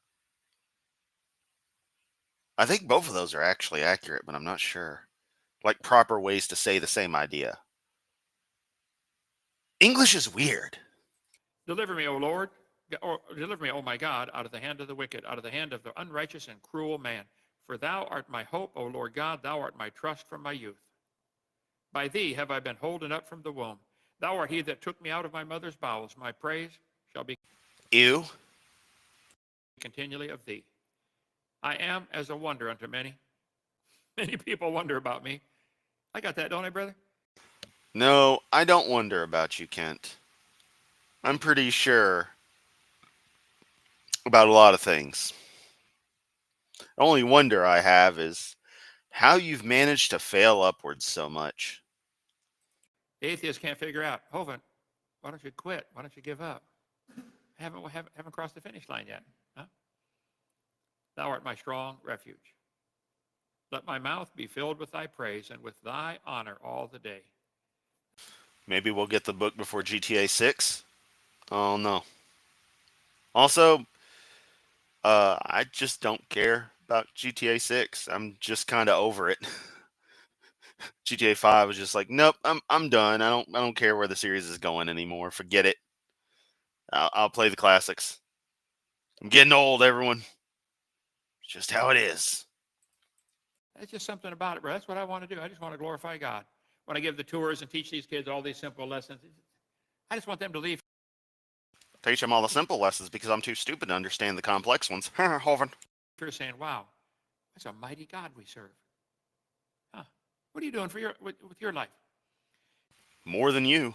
I think both of those are actually accurate, but I'm not sure. Like proper ways to say the same idea. English is weird. Deliver me, O Lord, or deliver me, O my God, out of the hand of the wicked, out of the hand of the unrighteous and cruel man. For thou art my hope, O Lord God, thou art my trust from my youth. By thee have I been holden up from the womb. Thou art he that took me out of my mother's bowels. My praise shall be Ew. continually of thee. I am as a wonder unto many. Many people wonder about me. I got that, don't I, brother? No, I don't wonder about you, Kent. I'm pretty sure about a lot of things. The only wonder I have is how you've managed to fail upwards so much. The atheists can't figure out, Hovind, why don't you quit? Why don't you give up? Haven't crossed the finish line yet. Huh? Thou art my strong refuge. Let my mouth be filled with thy praise and with thy honor all the day. Maybe we'll get the book before GTA 6? Oh no. Also, I just don't care about GTA 6. I'm just kind of over it. GTA 5 was just like, nope, I'm done. I don't care where the series is going anymore. Forget it. I'll play the classics. I'm getting old, everyone. It's just how it is. That's just something about it, bro. That's what I want to do. I just want to glorify God. When I give the tours and teach these kids all these simple lessons, I just want them to leave Teach them all the simple lessons because I'm too stupid to understand the complex ones. Hovind. here saying, wow, that's a mighty God we serve. Huh? What are you doing with your life? More than you.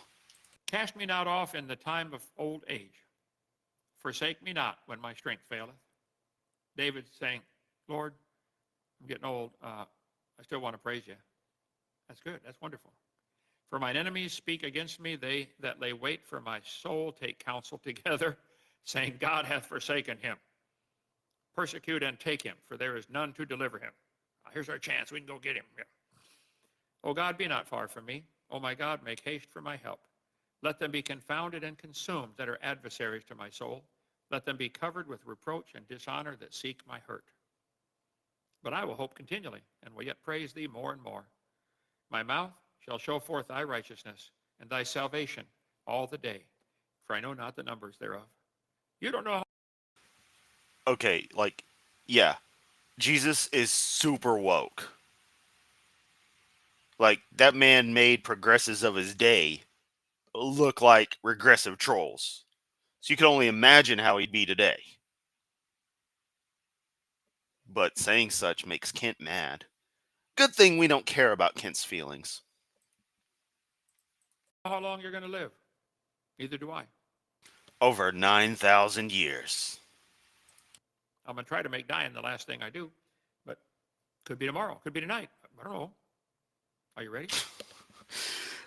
Cast me not off in the time of old age. Forsake me not when my strength faileth. David's saying, Lord, I'm getting old. I still want to praise you. That's good. That's wonderful. For mine enemies speak against me. They that lay wait for my soul take counsel together, saying, God hath forsaken him. Persecute and take him, for there is none to deliver him. Here's our chance. We can go get him. Yeah. O God, be not far from me. O my God, make haste for my help. Let them be confounded and consumed that are adversaries to my soul. Let them be covered with reproach and dishonor that seek my hurt. But I will hope continually, and will yet praise thee more and more. My mouth shall show forth thy righteousness and thy salvation all the day, for I know not the numbers thereof. You don't know how. Okay, like, yeah. Jesus is super woke. Like, that man made progressives of his day look like regressive trolls. So you can only imagine how he'd be today. But saying such makes Kent mad. Good thing we don't care about Kent's feelings. how long you're going to live. Neither do I. Over 9,000 years. I'm going to try to make dying the last thing I do, but could be tomorrow, could be tonight. I don't know. Are you ready?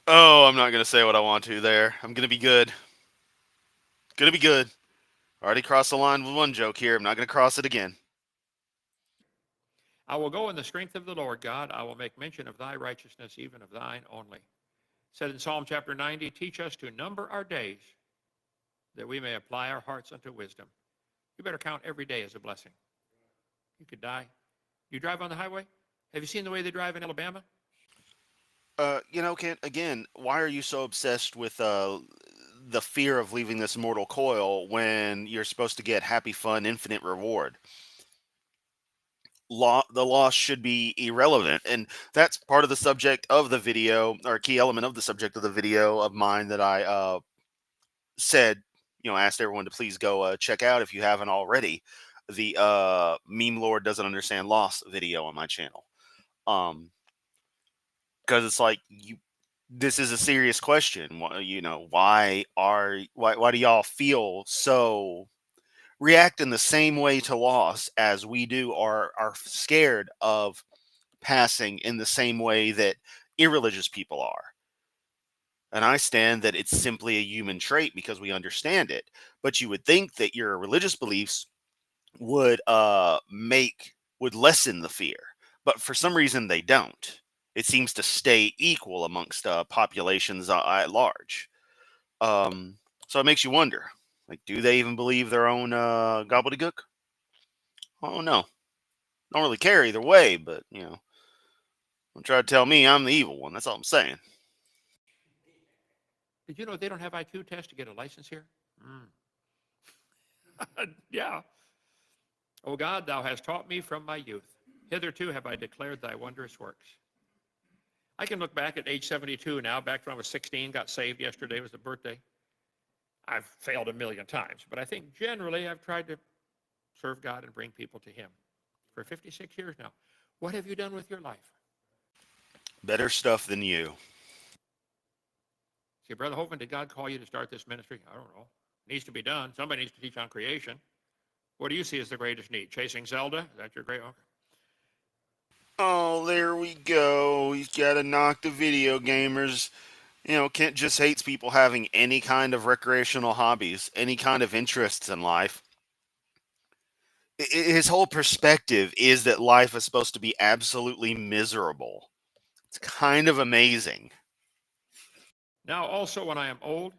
Oh, I'm not going to say what I want to there. I'm going to be good. Going to be good. Already crossed the line with one joke here. I'm not going to cross it again. I will go in the strength of the Lord God. I will make mention of thy righteousness, even of thine only. Said in Psalm chapter 90, teach us to number our days that we may apply our hearts unto wisdom. You better count every day as a blessing. You could die. You drive on the highway? Have you seen the way they drive in Alabama? Kent, again, why are you so obsessed with the fear of leaving this mortal coil when you're supposed to get happy, fun, infinite reward? The loss should be irrelevant, and that's part of the subject of the video, or a key element of the subject of the video of mine that I said, asked everyone to please go check out if you haven't already. the meme lord doesn't understand loss video on my channel. Because it's like, this is a serious question. Why do y'all feel so react in the same way to loss as we do, or are scared of passing in the same way that irreligious people are? And I stand that it's simply a human trait because we understand it. But you would think that your religious beliefs would would lessen the fear, but for some reason they don't. It seems to stay equal amongst populations at large. So it makes you wonder, like, do they even believe their own gobbledygook? Oh no, don't really care either way. But don't try to tell me I'm the evil one. That's all I'm saying. Did you know they don't have IQ tests to get a license here? Yeah. O God, thou hast taught me from my youth. Hitherto have I declared thy wondrous works. I can look back at age 72 now, back when I was 16, got saved yesterday, was the birthday. I've failed a million times, but I think generally I've tried to serve God and bring people to him for 56 years now. What have you done with your life? Better stuff than you. See, Brother Hovind, did God call you to start this ministry? I don't know. It needs to be done. Somebody needs to teach on creation. What do you see as the greatest need? Chasing Zelda? Is that your great? Okay. Oh, there we go. He's got to knock the video gamers. Kent just hates people having any kind of recreational hobbies, any kind of interests in life. His whole perspective is that life is supposed to be absolutely miserable. It's kind of amazing. Now also when I am old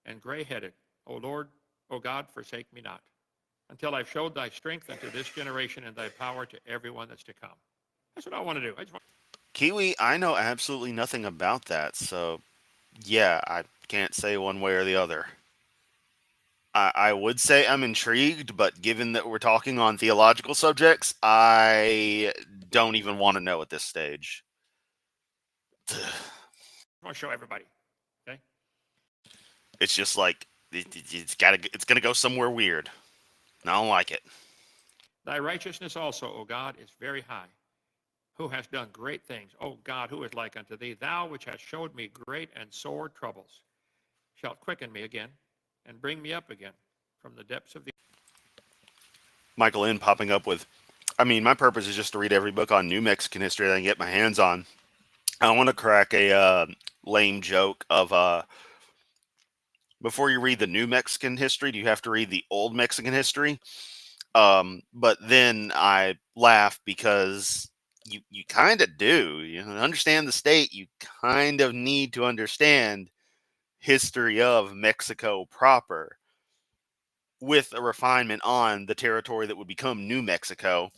and gray-headed, O Lord, O God, forsake me not, until I've showed thy strength unto this generation and thy power to everyone that's to come. That's what I want to do. Kiwi, I know absolutely nothing about that, so yeah, I can't say one way or the other. I would say I'm intrigued, but given that we're talking on theological subjects, I don't even want to know at this stage. I want to show everybody. Okay. It's just like it's gonna go somewhere weird. I don't like it. Thy righteousness also, O God, is very high. Who hast done great things? O God, who is like unto thee? Thou which hast showed me great and sore troubles, shalt quicken me again and bring me up again from the depths of the. Michael N popping up with, my purpose is just to read every book on New Mexican history that I can get my hands on. I want to crack a lame joke of before you read the New Mexican history, do you have to read the Old Mexican history? But then I laugh because you kind of do. Understand the state. You kind of need to understand history of Mexico proper, with a refinement on the territory that would become New Mexico,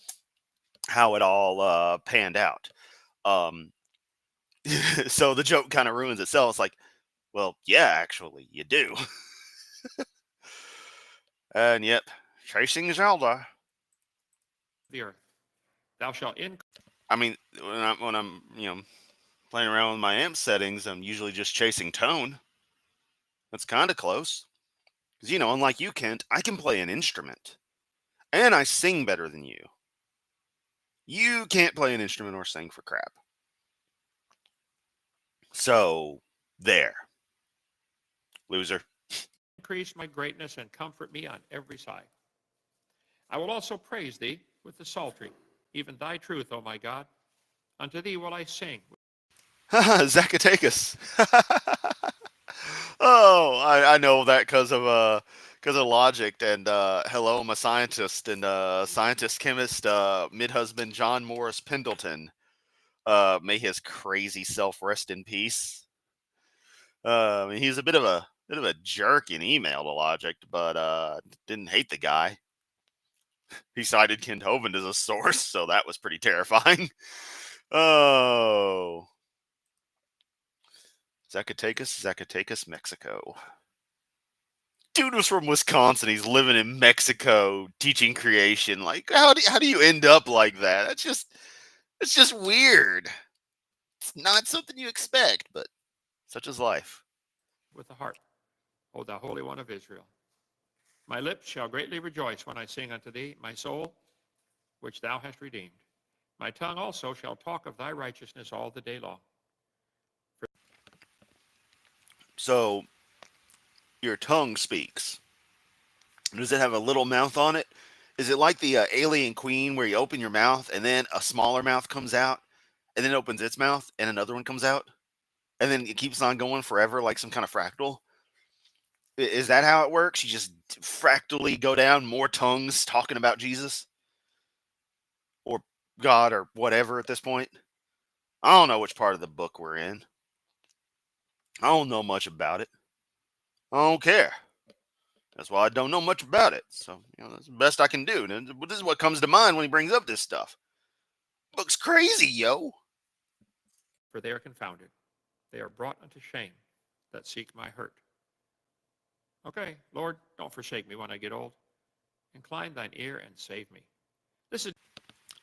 how it all panned out. Um, so the joke kind of ruins itself. It's like, well, yeah, actually, you do. And yep, chasing Zelda. The earth. Thou shalt increase. When I'm playing around with my amp settings, I'm usually just chasing tone. That's kind of close. Because unlike you, Kent, I can play an instrument, and I sing better than you. You can't play an instrument or sing for crap. So there, loser. Increase my greatness and comfort me on every side. I will also praise thee with the psaltery, even thy truth, O my God. Unto thee will I sing. Zacatecas. Oh, I know that because of logic and hello, I'm a scientist and scientist chemist mid husband John Morris Pendleton. May his crazy self rest in peace. He's a bit of a jerk in email to logic, but didn't hate the guy. He cited Kent Hovind as a source, so that was pretty terrifying. Oh, Zacatecas, Mexico. Dude was from Wisconsin. He's living in Mexico, teaching creation. Like, how do you end up like that? It's just weird. It's not something you expect, but such is life. With the heart, O thou Holy One of Israel. My lips shall greatly rejoice when I sing unto thee, my soul, which thou hast redeemed. My tongue also shall talk of thy righteousness all the day long. So your tongue speaks. Does it have a little mouth on it? Is it like the alien queen where you open your mouth and then a smaller mouth comes out and then it opens its mouth and another one comes out and then it keeps on going forever like some kind of fractal? Is that how it works? You just fractally go down more tongues talking about Jesus or God or whatever at this point? I don't know which part of the book we're in. I don't know much about it. I don't care. That's why I don't know much about it. So, that's the best I can do. And this is what comes to mind when he brings up this stuff. Book's crazy, yo. For they are confounded. They are brought unto shame that seek my hurt. Okay, Lord, don't forsake me when I get old. Incline thine ear and save me. This is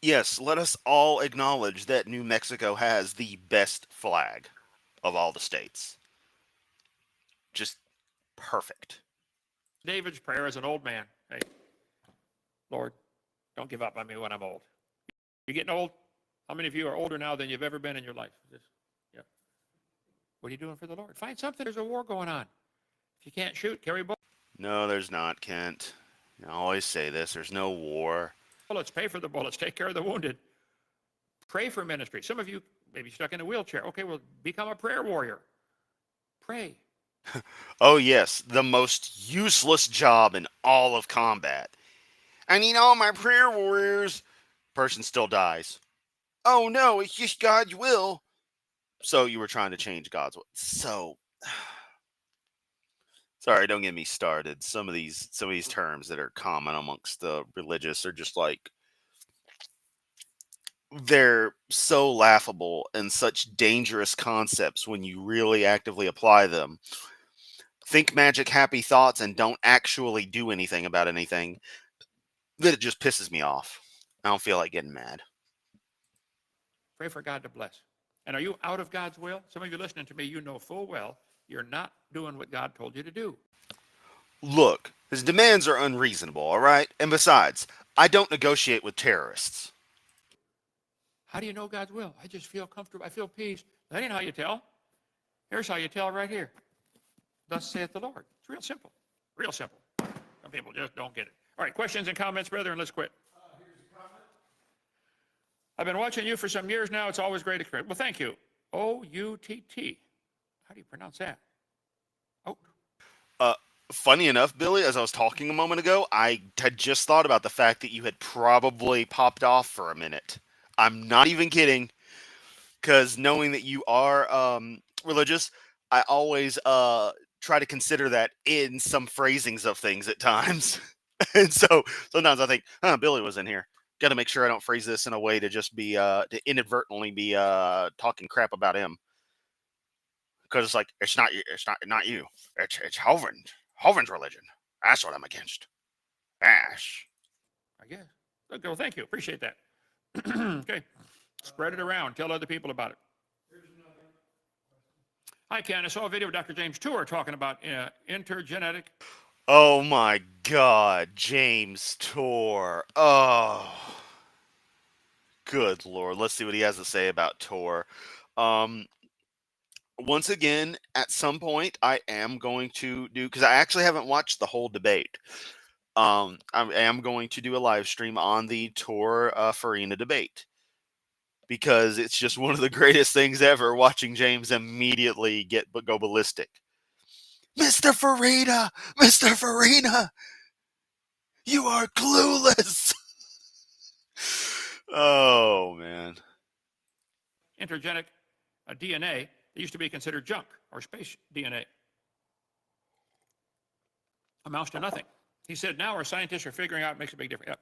Yes, let us all acknowledge that New Mexico has the best flag of all the states. Just perfect. David's prayer as an old man. Hey, Lord, don't give up on me when I'm old. You getting old? How many of you are older now than you've ever been in your life? Yeah. What are you doing for the Lord? Find something. There's a war going on. If you can't shoot, carry No, there's not, Kent. I always say this. There's no war. bullets. Pay for the bullets. Take care of the wounded. Pray for ministry. Some of you may be stuck in a wheelchair. Okay, well, become a prayer warrior. Pray. Oh, yes, the most useless job in all of combat. I need all my prayer warriors. Person still dies. Oh, no, it's just God's will. So you were trying to change God's will. So, sorry, don't get me started. Some of these terms that are common amongst the religious are just like, they're so laughable and such dangerous concepts when you really actively apply them. Think magic, happy thoughts, and don't actually do anything about anything. That it just pisses me off. I don't feel like getting mad. Pray for God to bless. And are you out of God's will? Some of you listening to me, you know full well you're not doing what God told you to do. Look, his demands are unreasonable, all right? And besides, I don't negotiate with terrorists. How do you know God's will? I just feel comfortable. I feel peace. That ain't how you tell. Here's how you tell right here. Thus saith the Lord. It's real simple. Real simple. Some people just don't get it. All right, questions and comments, brethren. Let's quit. I've been watching you for some years now. It's always great experience. Well, thank you. O-U-T-T. How do you pronounce that? Oh. Funny enough, Billy, as I was talking a moment ago, I had just thought about the fact that you had probably popped off for a minute. I'm not even kidding, because knowing that you are religious, I always try to consider that in some phrasings of things at times. And so sometimes I think, Billy was in here. Got to make sure I don't phrase this in a way to just be to inadvertently be talking crap about him. Because it's like, it's not you, it's Hovind's religion. That's what I'm against. Ash. I guess. Okay, well, thank you. Appreciate that. Okay. Spread it around. Tell other people about it. Hi, Ken. I saw a video of Dr. James Tour talking about intergenetic. Oh my God, James Tor. Oh, good Lord. Let's see what he has to say about Tor. Once again, at some point, I am going to do, because I actually haven't watched the whole debate. I am going to do a live stream on the Tor Farina debate, because it's just one of the greatest things ever, watching James immediately go ballistic. Mr. Farina! Mr. Farina! You are clueless! Oh, man. Intergenic DNA that used to be considered junk or space DNA. Amounts to nothing. He said now our scientists are figuring out it makes a big difference. Yep.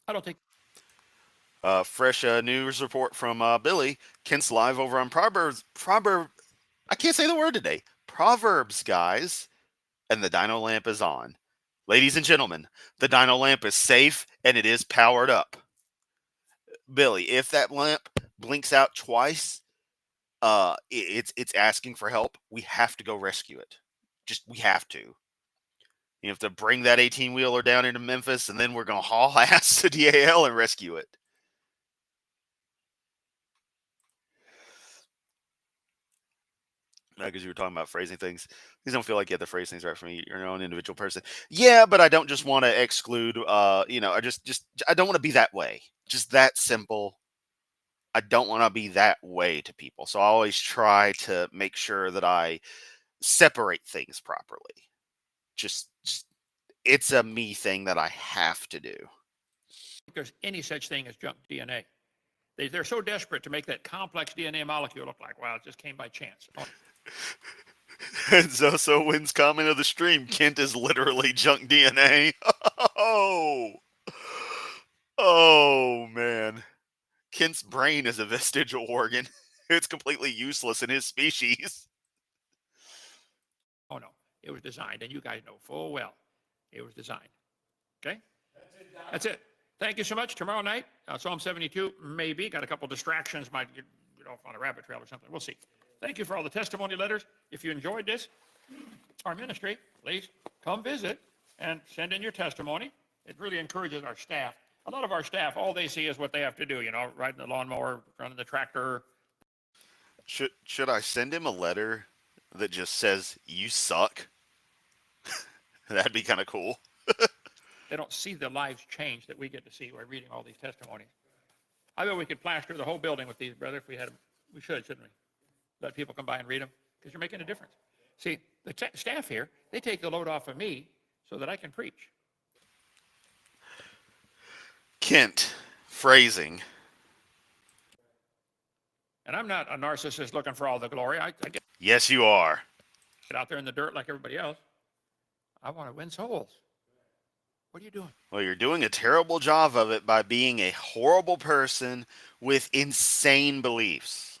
I don't think. Fresh news report from Billy. Kent's live over on Proverbs. I can't say the word today. Proverbs, guys. And the Dino lamp is on. Ladies and gentlemen, the Dino lamp is safe and it is powered up. Billy, if that lamp blinks out twice, it's asking for help. We have to go rescue it. We have to. You have to bring that 18-wheeler down into Memphis, and then we're going to haul ass to DAL and rescue it. Because you were talking about phrasing things. Please don't feel like you have to phrase things right from your own individual person. Yeah, but I don't just want to exclude, I don't want to be that way. Just that simple. I don't want to be that way to people. So I always try to make sure that I separate things properly. Just it's a me thing that I have to do. There's any such thing as junk DNA. They're so desperate to make that complex DNA molecule look like, wow, it just came by chance. And so wins comment of the stream. Kent is literally junk DNA. Oh man. Kent's brain is a vestigial organ. It's completely useless in his species. Oh no, it was designed, and you guys know full well it was designed. Okay? That's it. Thank you so much. Tomorrow night, Psalm 72, maybe. Got a couple distractions, might get off on a rabbit trail or something. We'll see. Thank you for all the testimony letters. If you enjoyed this, our ministry, please come visit and send in your testimony. It really encourages our staff. A lot of our staff, all they see is what they have to do, riding the lawnmower, running the tractor. Should I send him a letter that just says, "You suck"? That'd be kind of cool. They don't see the lives change that we get to see by reading all these testimonies. I bet we could plaster the whole building with these, brother, if we had them. We should, shouldn't we? Let people come by and read them, because you're making a difference. See, the staff here, they take the load off of me so that I can preach. Kent, phrasing. And I'm not a narcissist looking for all the glory. I get Yes, you are. out there in the dirt like everybody else. I want to win souls. What are you doing? Well, you're doing a terrible job of it by being a horrible person with insane beliefs.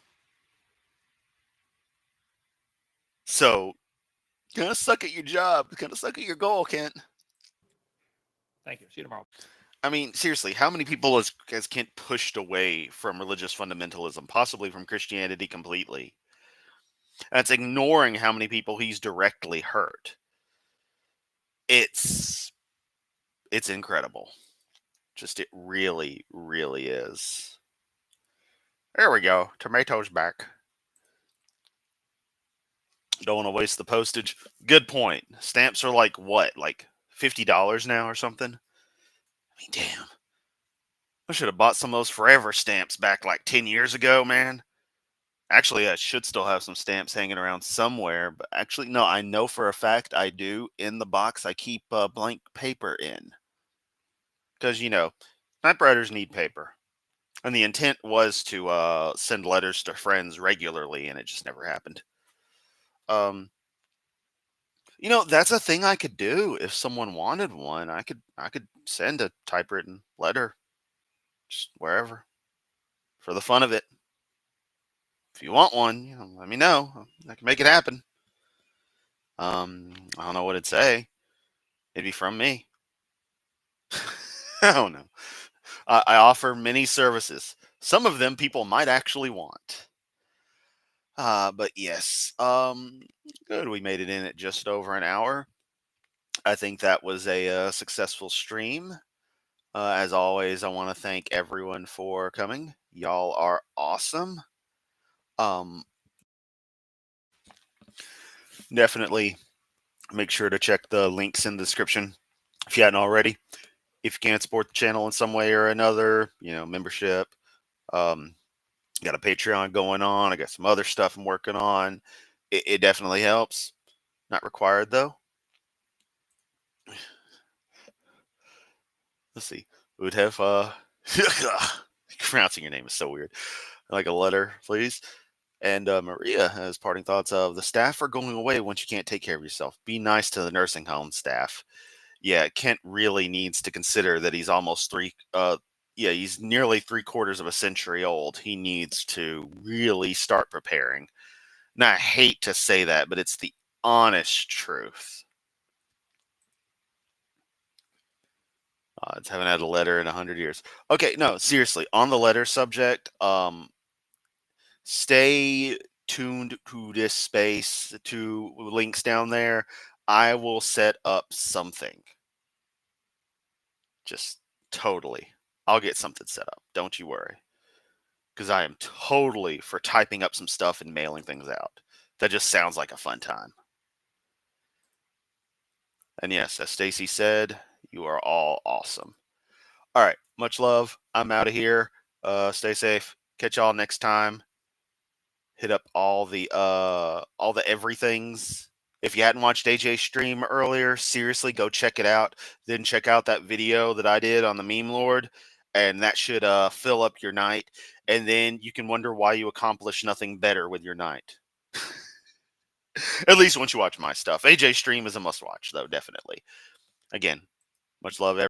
So, kind of suck at your job. Kind of suck at your goal, Kent. Thank you. See you tomorrow. I mean, seriously, how many people has Kent pushed away from religious fundamentalism, possibly from Christianity completely? That's ignoring how many people he's directly hurt. It's incredible. Just it really, really is. There we go. Tomatoes back. Don't want to waste the postage. Good point. Stamps are like what? Like $50 now or something? I mean, damn. I should have bought some of those forever stamps back like 10 years ago, man. Actually, I should still have some stamps hanging around somewhere. But actually, no, I know for a fact I do. In the box I keep blank paper in. Because, typewriters need paper. And the intent was to send letters to friends regularly, and it just never happened. That's a thing I could do if someone wanted one. I could send a typewritten letter just wherever for the fun of it. If you want one, let me know. I can make it happen. I don't know what it'd say. It'd be from me. I don't know. I offer many services. Some of them people might actually want. But yes, good. We made it in at just over an hour. I think that was a successful stream. As always, I want to thank everyone for coming. Y'all are awesome. Definitely make sure to check the links in the description if you hadn't already. If you can't support the channel in some way or another, membership. Got a Patreon going on. I got some other stuff I'm working on. It definitely helps. Not required though. Let's see. Would have pronouncing your name is so weird. Like a letter, please. And Maria has parting thoughts of the staff are going away once you can't take care of yourself. Be nice to the nursing home staff. Yeah, Kent really needs to consider that he's almost he's nearly 3/4 of a century old. He needs to really start preparing. And I hate to say that, but it's the honest truth. It's haven't had a letter in 100 years. Okay, no, seriously, on the letter subject, stay tuned to this space, to links down there. I will set up something. Just totally. I'll get something set up. Don't you worry. Because I am totally for typing up some stuff and mailing things out. That just sounds like a fun time. And yes, as Stacy said, you are all awesome. All right. Much love. I'm out of here. Stay safe. Catch y'all next time. Hit up all the everythings. If you hadn't watched AJ's stream earlier, seriously, go check it out. Then check out that video that I did on the Meme Lord, and that should fill up your night. And then you can wonder why you accomplish nothing better with your night. At least once you watch my stuff. AJ's stream is a must watch, though, definitely. Again, much love, everyone.